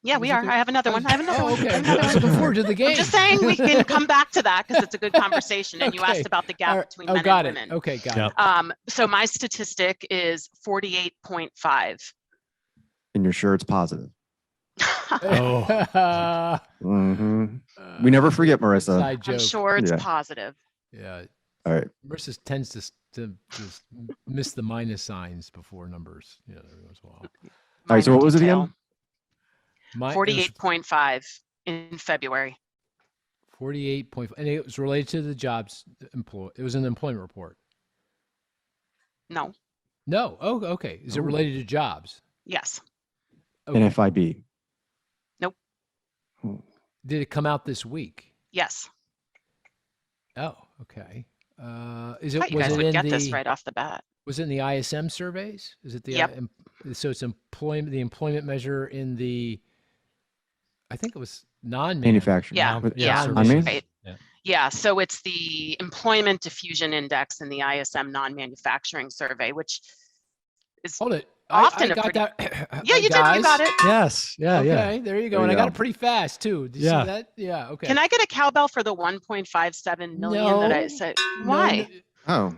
Yeah, we was it are. good? I have another one. I have another Oh, one. okay. I have another I was one. looking forward to the game. I'm just saying we can come back to that because it's a good conversation. And you Okay. asked about the gap All right. between Oh, men got and it. women. Okay, got Yep. it. So my statistic is 48.5. And you're sure it's positive. Oh. Mhm. We never forget, Marissa. Side I'm joke. sure it's Yeah. positive. Yeah. All right. Marissa tends to just miss the minus signs before numbers. Yeah, every once in a while. All right. So Minor what was it detail. again? It was 48.5 in February. 48 point, and it was related to the jobs It was an employment report. No. No. Oh, okay. Is it Oh. related to jobs? Yes. Okay. NFIB. Did it come out this week? Yes. Oh, okay. Is I it thought you was guys it would in get the this right off the bat. was it in the ISM surveys? Is it the Yep. So it's the employment measure in the I think it was non Manufacturing. Yeah. But- Yeah. services. I mean, Right. Yeah. Yeah. So it's the Employment Diffusion Index and the ISM non-manufacturing survey, which is Hold it. Often I a got pretty- that. yeah, you did. You guys. got it. Yes. Yeah. Okay, Yeah. there you go. There And you I got go. it pretty fast too. Did you Yeah. see that? Yeah. Okay. Can I get a cowbell for the 1.57 million that I No. said? No, Why? Oh,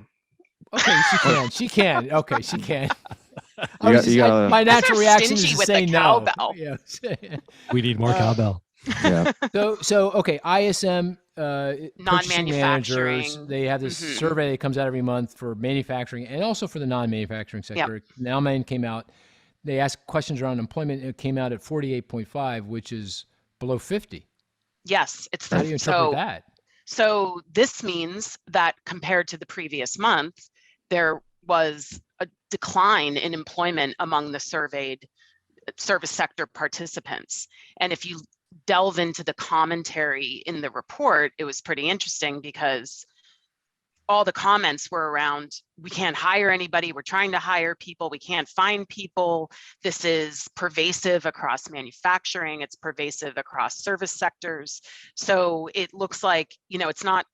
Okay, she can. She can. Okay, she can. you gotta- My natural so reaction is stingy to with say the no. cowbell. Yeah. We need more cowbell. yeah. So okay, ISM purchasing Non-manufacturing. managers, they have this Mhm. survey that comes out every month for manufacturing and also for the non-manufacturing sector. Now, came out. they asked questions around employment. And it came out at 48.5, which is below 50. Yes, it's How do you interpret so that? so this means that compared to the previous month, there was a decline in employment among the surveyed service sector participants. And if you delve into the commentary in the report, it was pretty interesting because all the comments were around, we can't hire anybody, we're trying to hire people, we can't find people. This is pervasive across manufacturing, it's pervasive across service sectors. So it looks like, it's not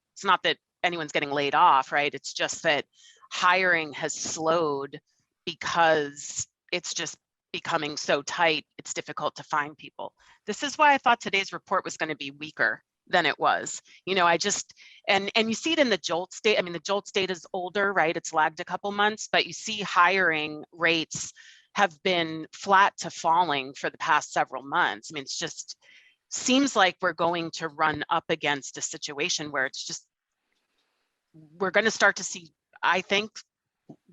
that anyone's getting laid off, right? It's just that hiring has slowed because it's just becoming so tight, it's difficult to find people. This is why I thought today's report was going to be weaker than it was. And you see it in the JOLTS data. I mean, the JOLTS data is older, right? It's lagged a couple months, but you see hiring rates have been flat to falling for the past several months. I mean, it's just seems like we're going to run up against a situation where we're going to start to see, I think,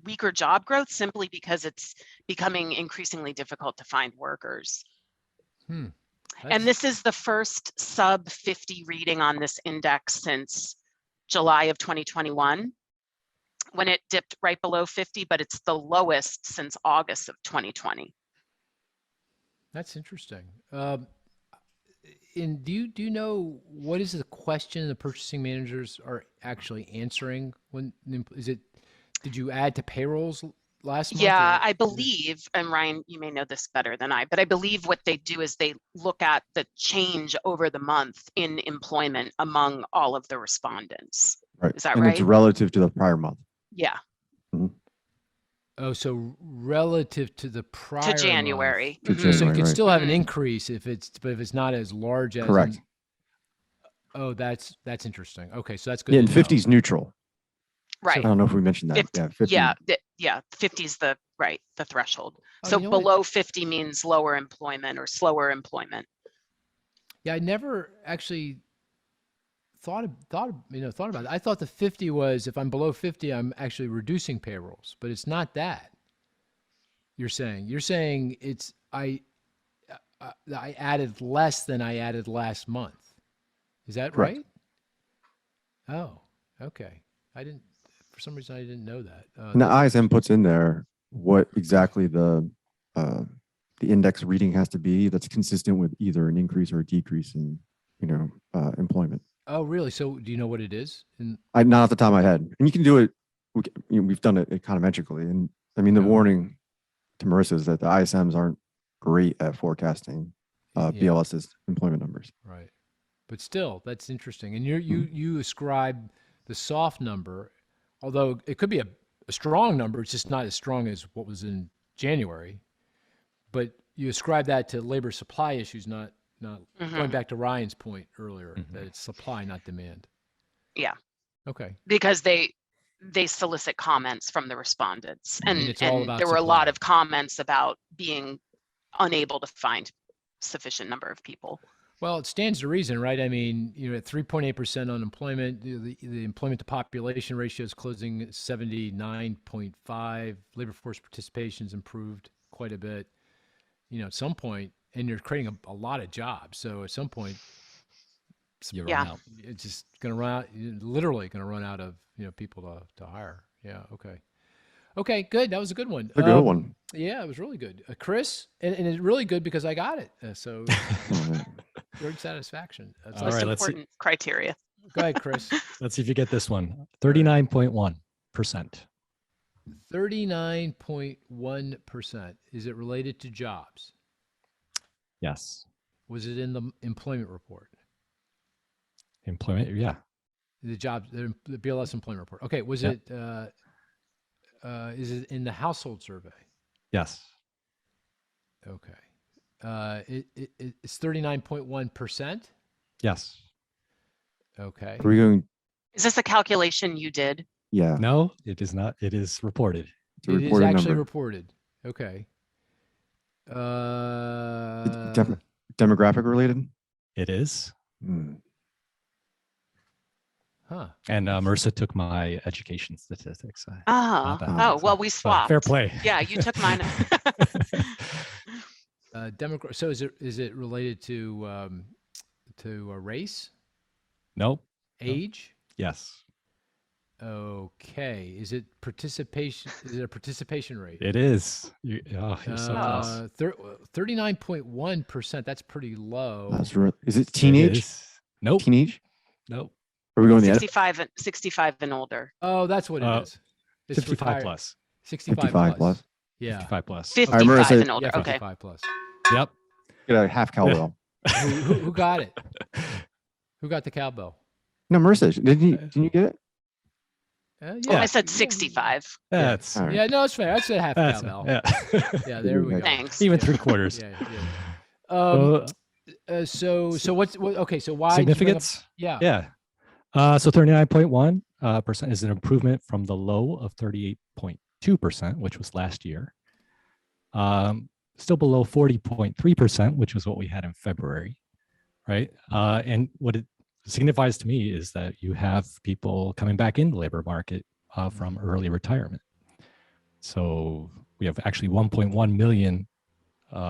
weaker job growth simply because it's becoming increasingly difficult to find workers. And this is the first sub 50 reading on this index since July of 2021, when it dipped right below 50, but it's the lowest since August of 2020. That's interesting. And do you know what is the question the purchasing managers are actually answering? Did you add to payrolls last month? Yeah, I believe, and Ryan, you may know this better than I, but I believe what they do is they look at the change over the month in employment among all of the respondents. Right. Is that and right? it's relative to the prior month. Yeah. Oh, so relative to the prior To January. To Mhm. So you January, could right. still have an increase if it's not as large as. Correct. Oh, that's interesting. Okay, so that's good. Yeah, to and know. 50 is neutral. Right. I don't know if we mentioned that. 50, Yeah, 50. yeah, 50 is the threshold. Oh, So you know what? below 50 means lower employment or slower employment. Yeah, I never actually thought about it. I thought the 50 was if I'm below 50, I'm actually reducing payrolls, but it's not that. You're saying it's I added less than I added last month. Is that Correct. right? Oh, okay. For some reason I didn't know that. And the ISM puts in there what exactly the index reading has to be that's consistent with either an increase or a decrease in employment. Oh, really? So do you know what it is? Not off the top of my head, and you can do it. We've done it econometrically, and I mean the warning to Marissa is that the ISMs aren't great at forecasting BLS's employment numbers. Right, but still, that's interesting. And you ascribe the soft number, although it could be a strong number. It's just not as strong as what was in January. But you ascribe that to labor supply issues, not going back to Ryan's point earlier, that it's supply, not demand. Yeah. Okay. Because they solicit comments from the respondents, and it's all about there were a supply. lot of comments about being unable to find sufficient number of people. Well, it stands to reason, right? I mean, at 3.8% unemployment, the employment to population ratio is closing at 79.5. Labor force participation's improved quite a bit. At some point, and you're creating a lot of jobs. So at some point, You run out. it's just going to run out. Literally going to run out of people to hire. Yeah. Okay. Okay. Good. That was a good one. A good one. Yeah, it was really good, Cris, and it's really good because I got it. So great satisfaction. That's All right, Most let's see. important criteria. Go ahead, Cris. Let's see if you get this one. 39.1%. 39.1%. Is it related to jobs? Yes. Was it in the employment report? Employment, yeah. The BLS employment report. Okay. Was it? Is it in the household survey? Yes. Okay. It's 39.1%. Yes. Okay. Are we going? Is this a calculation you did? Yeah. No, it is not. It is reported. It's a It is reported actually number. reported. Okay. Demographic related. It is. Huh. And Marissa took my education statistics. Oh, bad. oh, well, we So, swapped. fair play. Yeah, you took mine. So is it related to race, Nope. age? Yes, Okay. Is it participation? Is it a participation rate? it is. You're so close. 39.1%. That's pretty low. Is it It teenage? is. Nope. Teenage? Nope. Are we going the 65 and older. Oh, that's what it is. It's 55 retired. plus. 65 55 plus? Yeah. 55 plus. 55 Marissa, and older. Yeah, Okay. 55 plus. Yep. Get a half cowbell. Who got it? Who got the cowbell? No, Marissa, didn't you get it? Well, I said 65. That's All right. Yeah, no, it's fair. I said half that's cowbell. yeah. Yeah, there we go. Thanks. Even Yeah. 3/4. Yeah. So what's okay? So why did you bring up- significance? Yeah. Yeah. So 39.1% is an improvement from the low of 38.2%, which was last year. Still below 40.3%, which was what we had in February, right? And what it signifies to me is that you have people coming back in the labor market from early retirement. So we have actually 1.1 million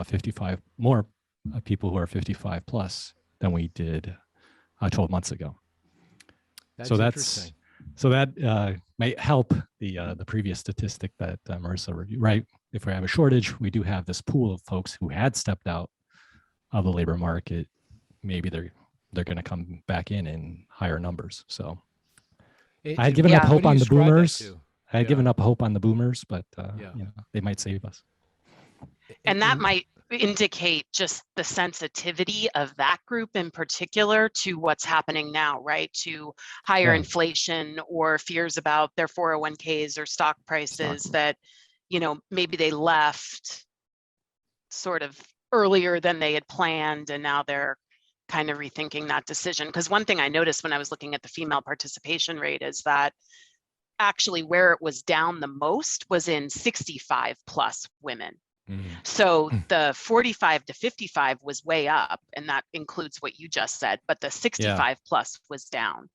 55 more people who are 55 plus than we did 12 months ago. So interesting. that may help the previous statistic that Marissa reviewed, right? If we have a shortage, we do have this pool of folks who had stepped out of the labor market. Maybe they're going to come back in higher numbers. So I had given up What hope do you on the ascribe that boomers. to? I had Yeah. given up hope on the boomers, but Yeah. they might save us. And that might indicate just the sensitivity of that group in particular to what's happening now, right? To higher Yeah. inflation or fears about their 401ks or stock prices that, maybe they left sort of earlier than they had planned, and now they're kind of rethinking that decision. Because one thing I noticed when I was looking at the female participation rate is that actually where it was down the most was in 65 plus women. So the 45 to 55 was way up, and that includes what you just said, but the 65 plus was down.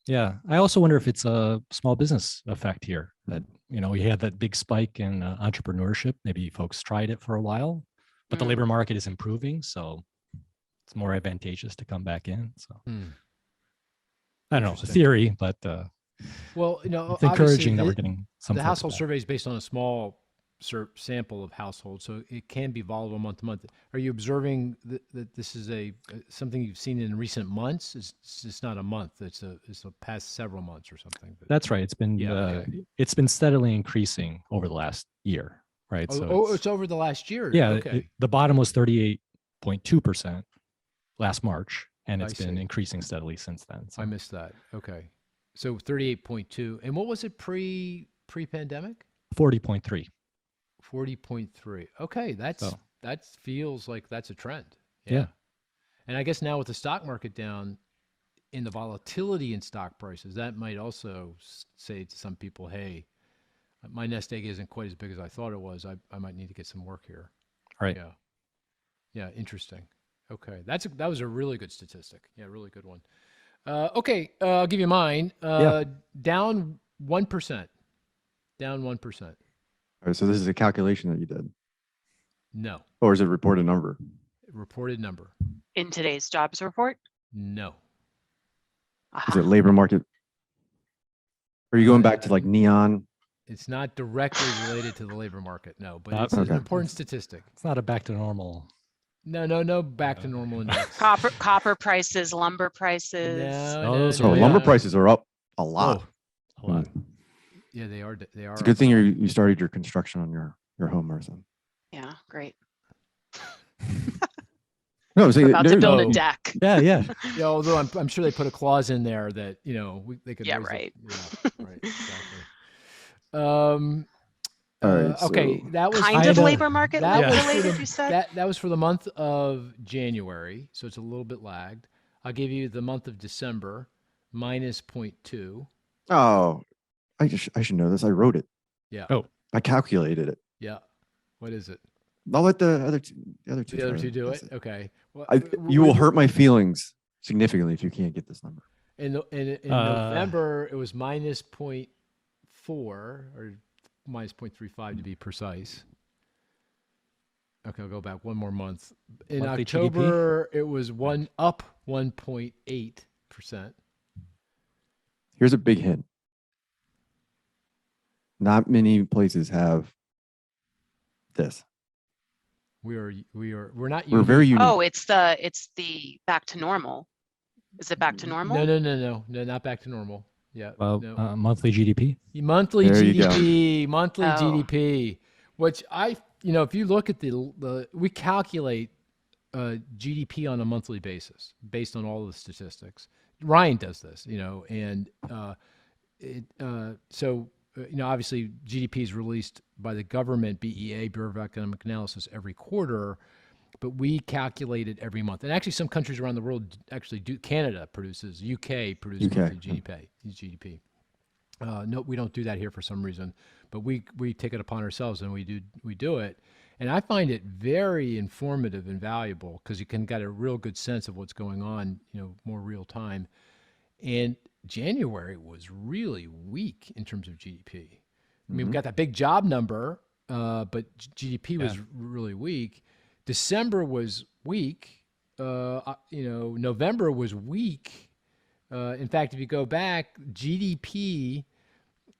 Yeah. I also wonder if it's a small business effect here that, we had that big spike in entrepreneurship. Maybe folks tried it for a while, but the labor market is improving. So it's more advantageous to come back in. So I don't know, it's a theory, but Well, it's encouraging that we're getting some the folks household back. survey is based on a small sample of households, so it can be volatile month to month. Are you observing that this is something you've seen in recent months? It's not a month; it's a past several months or something. That's right. It's been it's been steadily increasing over the last year, right? It's over the last year. Yeah. Okay. The bottom was 38.2% last March, and it's I been see. increasing steadily since then. So I missed that. Okay. So 38.2, and what was it pre-pandemic? 40.3. 40.3. Okay, that feels like that's a trend. Yeah. And I guess now with the stock market down, in the volatility in stock prices, that might also say to some people, hey, my nest egg isn't quite as big as I thought it was. I might need to get some work here. Right. Yeah. Yeah, interesting. Okay. That was a really good statistic. Yeah, really good one. Okay, I'll give you mine. Down 1%. Down 1%. All right, so this is a calculation that you did, No. or is it reported number? Reported number. In today's jobs report? No. Is it labor market? Are you going back to like neon? It's not directly related to the labor market. No, but it's Okay. an important statistic. It's not a back to normal. No back to normal index. Copper prices, lumber prices. those Oh, are- lumber prices are up a lot. A lot. Yeah, they are. They are. It's a good thing you started your construction on your home, Marissa. Yeah, great. No, I'm saying About to build a no. deck. Yeah. Yeah, although I'm sure they put a clause in there that they could. Yeah, raise right. Right. Exactly. All right, Okay, so- that was Kind of Kinda- labor market that was for related, the- you said? that was for the month of January, so it's a little bit lagged. I'll give you the month of December, minus 0.2. Oh, I should know this. I wrote it. Yeah. Oh. I calculated it. Yeah. What is it? I'll let the other two. The other try two do guess it. Okay. Well, you will hurt my feelings significantly if you can't get this number. In November, it was minus 0.4 or minus 0.35 to be precise. Okay, I'll go back one more month. In Monthly October, it was up 1.8%. Here's a big hint. Not many places have this. We're not We're very unique. unique. Oh, it's the back to normal. Is it back to normal? No, not back to normal. Yeah. Well, no. monthly GDP. Monthly There you go. GDP, monthly Oh. GDP, which if you look at we calculate GDP on a monthly basis based on all the statistics. Ryan does this, and obviously GDP is released by the government, BEA, Bureau of Economic Analysis, every quarter, but we calculate it every month. And actually some countries around the world actually do. Canada produces, UK produces monthly GDP. No, we don't do that here for some reason, but we take it upon ourselves and we do it. And I find it very informative and valuable because you can get a real good sense of what's going on, more real time. And January was really weak in terms of GDP. I mean, we got that big job number, but GDP was really weak. December was weak. November was weak. In fact, if you go back, GDP,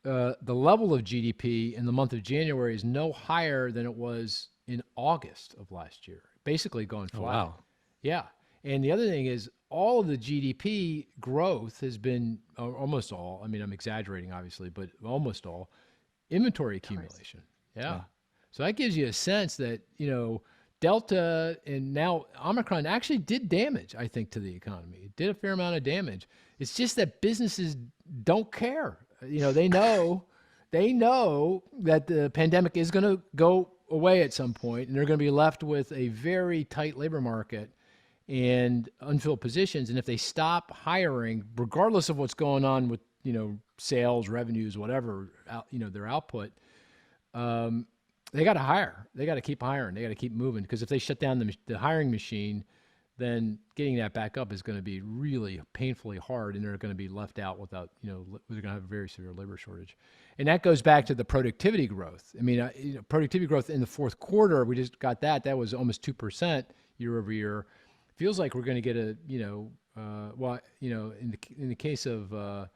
the level of GDP in the month of January is no higher than it was in August of last year, basically going flat. Oh, wow. Yeah. And the other thing is all of the GDP growth has been, almost all, I mean, I'm exaggerating obviously, but almost all inventory accumulation. Yeah. So that gives you a sense that, Delta and now Omicron actually did damage, I think, to the economy. It did a fair amount of damage. It's just that businesses don't care. They know that the pandemic is going to go away at some point, and they're going to be left with a very tight labor market and unfilled positions. And if they stop hiring, regardless of what's going on with, sales, revenues, whatever, their output, they got to hire. They got to keep hiring. They got to keep moving, because if they shut down the hiring machine, then getting that back up is going to be really painfully hard, and they're going to be left out without, they're going to have a very severe labor shortage. And that goes back to the productivity growth. I mean, productivity growth in the fourth quarter, we just got that was almost 2% year over year. Feels like we're going to get in the case of the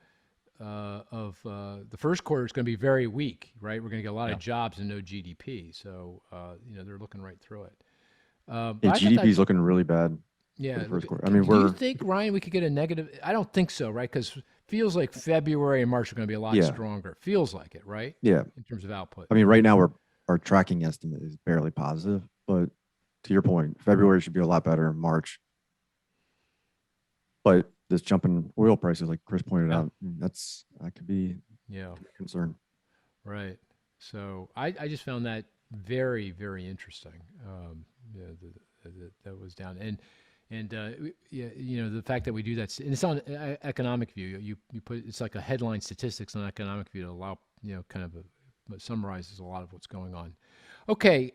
first quarter, it's going to be very weak, right? We're going to get a lot of jobs and no GDP. So, they're looking right through it. GDP is looking really bad. Yeah. For the first quarter. I mean, do you think, Ryan, we could get a negative? I don't think so, right? Because feels like February and March are going to be a lot stronger. Feels like it, right? Yeah. In terms of output. I mean, right now our tracking estimate is barely positive, but to your point, February should be a lot better in March. But this jump in oil prices, like Cris pointed out, that could be a concern. Right. So I just found that very, very interesting. That was down. And the fact that we do that, and it's on Economic View. You put, it's like a headline statistics on Economic View to allow, kind of summarizes a lot of what's going on. Okay.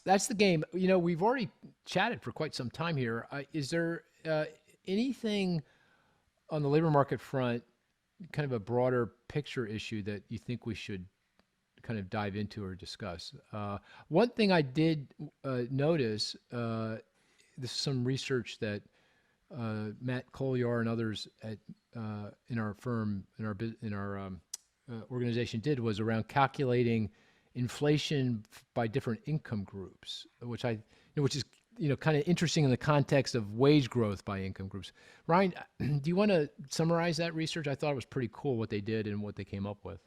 That's the game. We've already chatted for quite some time here. Is there anything on the labor market front, kind of a broader picture issue that you think we should kind of dive into or discuss? One thing I did notice, this is some research that Matt Kolyar and others in our firm, in our organization did, was around calculating inflation by different income groups, which is kind of interesting in the context of wage growth by income groups. Ryan, do you want to summarize that research? I thought it was pretty cool what they did and what they came up with.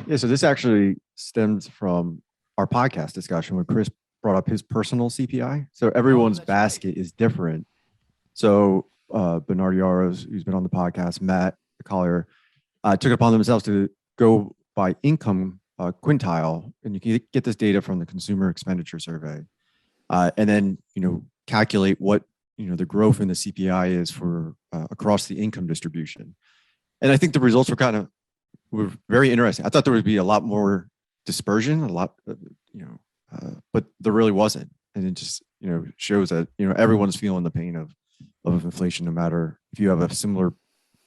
Yeah, so this actually stems from our podcast discussion where Cris brought up his personal CPI. So everyone's basket is different. So Bernard Yaros, who's been on the podcast, Matt Collier, took it upon themselves to go by income quintile, and you can get this data from the Consumer Expenditure Survey, and then calculate what the growth in the CPI is for across the income distribution. And I think the results were very interesting. I thought there would be a lot more dispersion, but there really wasn't. And it just, shows that, everyone's feeling the pain of inflation, no matter if you have a similar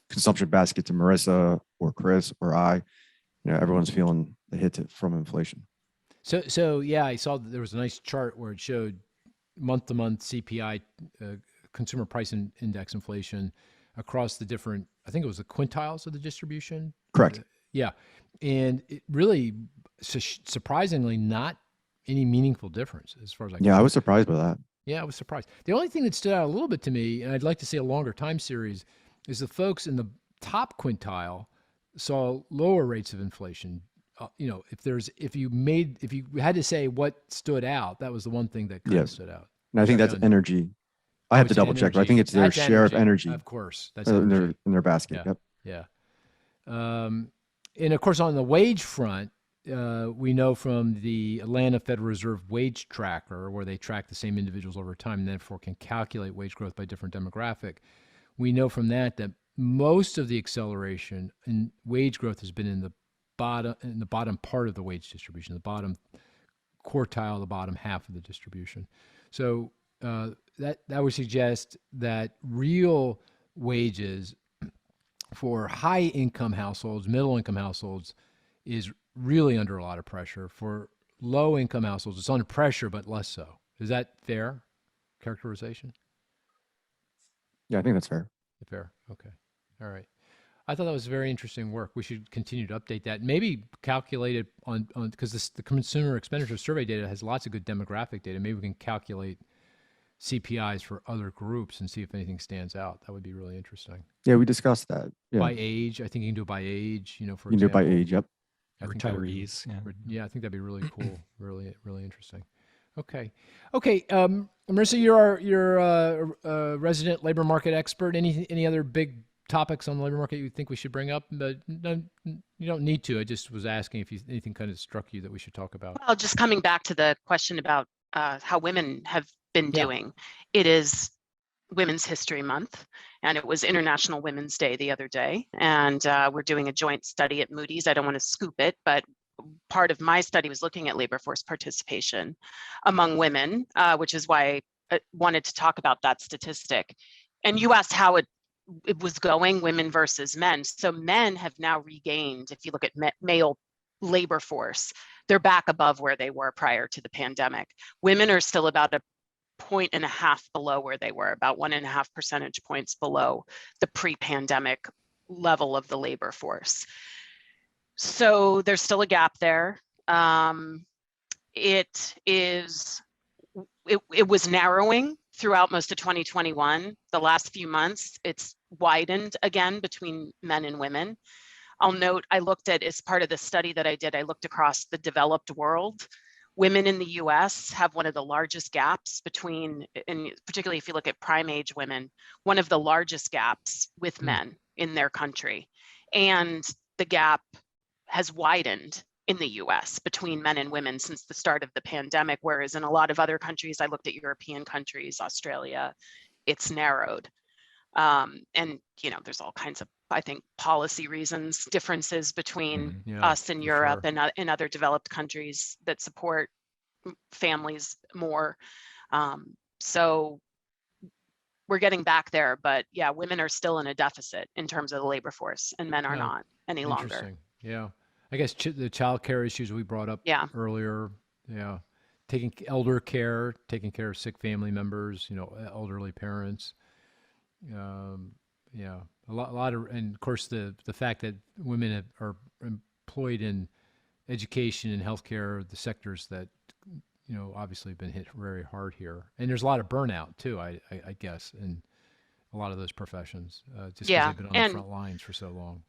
consumption basket to Marissa or Cris or I, everyone's feeling the hit from inflation. So yeah, I saw that there was a nice chart where it showed month-to-month CPI, consumer price index inflation across the different, I think it was the quintiles of the distribution. Correct. Yeah. And it really, surprisingly, not any meaningful difference as far as I can Yeah, I see. was surprised by that. Yeah, I was surprised. The only thing that stood out a little bit to me, and I'd like to see a longer time series, is the folks in the top quintile saw lower rates of inflation. If you had to say what stood out, that was the one thing that kind of Yes. stood out. And I think that's John. energy. I Oh, have to it's double check, but I energy. think it's their That's share of energy Of course, that's in energy. their basket. Yeah. Yep. Yeah. And of course, on the wage front, we know from the Atlanta Federal Reserve Wage Tracker, where they track the same individuals over time and therefore can calculate wage growth by different demographic. We know from that most of the acceleration in wage growth has been in the bottom part of the wage distribution, the bottom quartile, the bottom half of the distribution. So that would suggest that real wages for high income households, middle income households, is really under a lot of pressure. For low income households, it's under pressure, but less so. Is that fair characterization? Yeah, I think that's fair. Fair. Okay. All right. I thought that was very interesting work. We should continue to update that. Maybe calculate it on because the Consumer Expenditure Survey data has lots of good demographic data. Maybe we can calculate CPIs for other groups and see if anything stands out. That would be really interesting. Yeah, we discussed that. Yeah. By age, I think you can do it by age, for You can example. do it by age. Yep. I think that would be- Retirees. Yeah. Yeah, I think that'd be really cool. Really, really interesting. Okay. Marissa, you're a resident labor market expert. Any other big topics on the labor market you think we should bring up? But no, you don't need to. I just was asking if anything kind of struck you that we should talk about. Well, just coming back to the question about how women have been Yeah. doing. It is Women's History Month, and it was International Women's Day the other day. And we're doing a joint study at Moody's. I don't want to scoop it, but part of my study was looking at labor force participation among women, which is why I wanted to talk about that statistic. And you asked how it was going, women versus men. So men have now regained, if you look at male labor force, they're back above where they were prior to the pandemic. Women are still about 1.5 points below where they were, about 1.5 percentage points below the pre-pandemic level of the labor force. So there's still a gap there. It was narrowing throughout most of 2021. The last few months, it's widened again between men and women. I'll note, I looked at, as part of the study that I did, I looked across the developed world. Women in the US have one of the largest gaps between, and particularly if you look at prime age women, one of the largest gaps with men in their country. And the gap has widened in the US between men and women since the start of the pandemic, whereas in a lot of other countries, I looked at European countries, Australia, it's narrowed. And there's all kinds of, I think, policy reasons, differences between us in Europe and in other developed countries that support families more. So we're getting back there, but yeah, women are still in a deficit in terms of the labor force, and men are not any longer. Interesting. Yeah. I guess the child care issues we brought up earlier. Yeah. Taking elder care, taking care of sick family members, elderly parents. A lot of, and of course the fact that women are employed in education and healthcare, the sectors that obviously have been hit very hard here, and there's a lot of burnout too. I guess in a lot of those professions, just because they've been on the front lines for so long.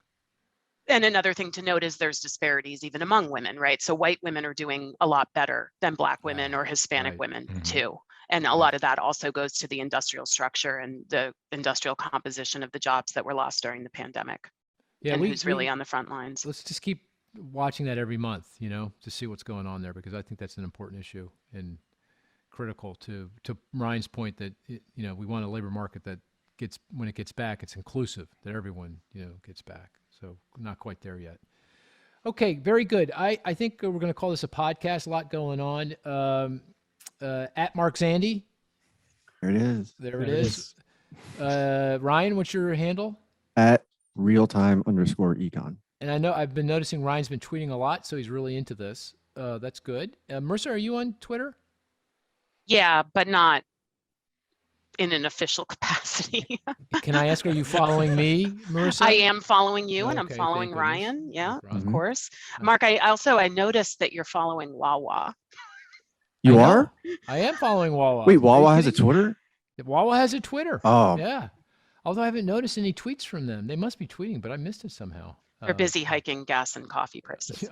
And another thing to note is there's disparities even among women, right? So white women are doing a lot better than Black women or Hispanic women too. And a lot of that also goes to the industrial structure and the industrial composition of the jobs that were lost during the pandemic. Yeah, and who's really on the front lines. Let's just keep watching that every month, to see what's going on there, because I think that's an important issue and critical to Ryan's point that, we want a labor market that when it gets back, it's inclusive, that everyone, gets back. So not quite there yet. Okay, very good. I think we're going to call this a podcast. A lot going on. At Mark Zandy. There it is. There it is. Ryan, what's your handle? At realtime_econ. And I know I've been noticing Ryan's been tweeting a lot, so he's really into this. That's good. Marissa, are you on Twitter? Yeah, but not in an official capacity. Can I ask, are you following me, Marissa? I am following you and I'm Okay, following thank goodness. Ryan. Yeah, No problem. of course. Mark, I noticed that you're following Wawa. You I know. are? I am following Wawa. Wait, Are you Wawa has a kidding me? Twitter? Wawa has a Twitter. Oh, Yeah. Although I haven't noticed any tweets from them. They must be tweeting, but I missed it somehow. They're busy hiking gas and coffee prices.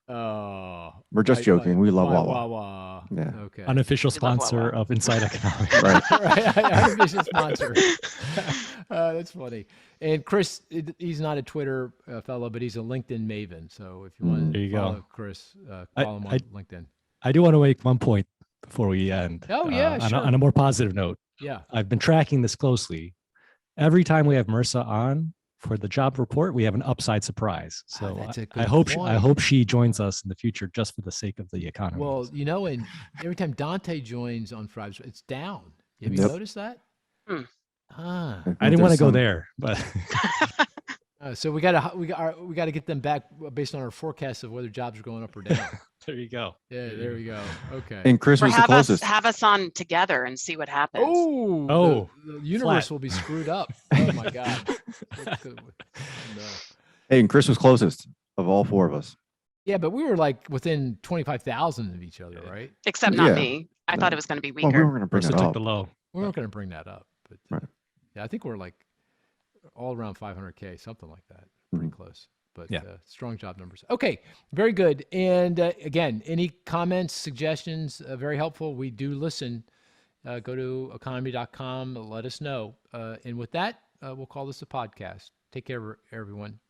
Oh. we're just joking. We love Wawa. Wawa. Yeah. Okay. Unofficial We love sponsor Wawa. of Inside Economics. Right. Right. Artificial sponsor. That's funny. And Cris, he's not a Twitter fellow, but he's a LinkedIn maven. So if you want There to you go. follow Cris, follow him on LinkedIn. I do want to make one point before we end. Oh, yeah, sure. On a more positive note, Yeah. I've been tracking this closely. Every time we have Marissa on for the job report, we have an upside surprise. So that's a I good hope point. I hope she joins us in the future just for the sake of the economy. Well, you know, and every time Dante joins on Fridays, it's down. Have you Yep. noticed that? Hmm. Ah. I didn't want to go there, but So we gotta get them back based on our forecast of whether jobs are going up or down. there you go. Yeah, there we go. Okay. And Cris Or was the closest. have us on together and see what happens. Oh, the universe flat. will be screwed up. Oh my God. No. Hey, and Cris was closest of all four of us. Yeah, but we were like within 25,000 of each other, right? Except not Yeah. me. I No. thought it was going to be Well, weaker. we were going to bring Marissa it took up. the low. We weren't going to bring that up, but Right. yeah, I think we're like all around 500K, something like that. Pretty close, but Yeah. Strong job numbers. Okay, very good. And again, any comments, suggestions, very helpful. We do listen. Go to economy.com, let us know. And with that, we'll call this a podcast. Take care, everyone.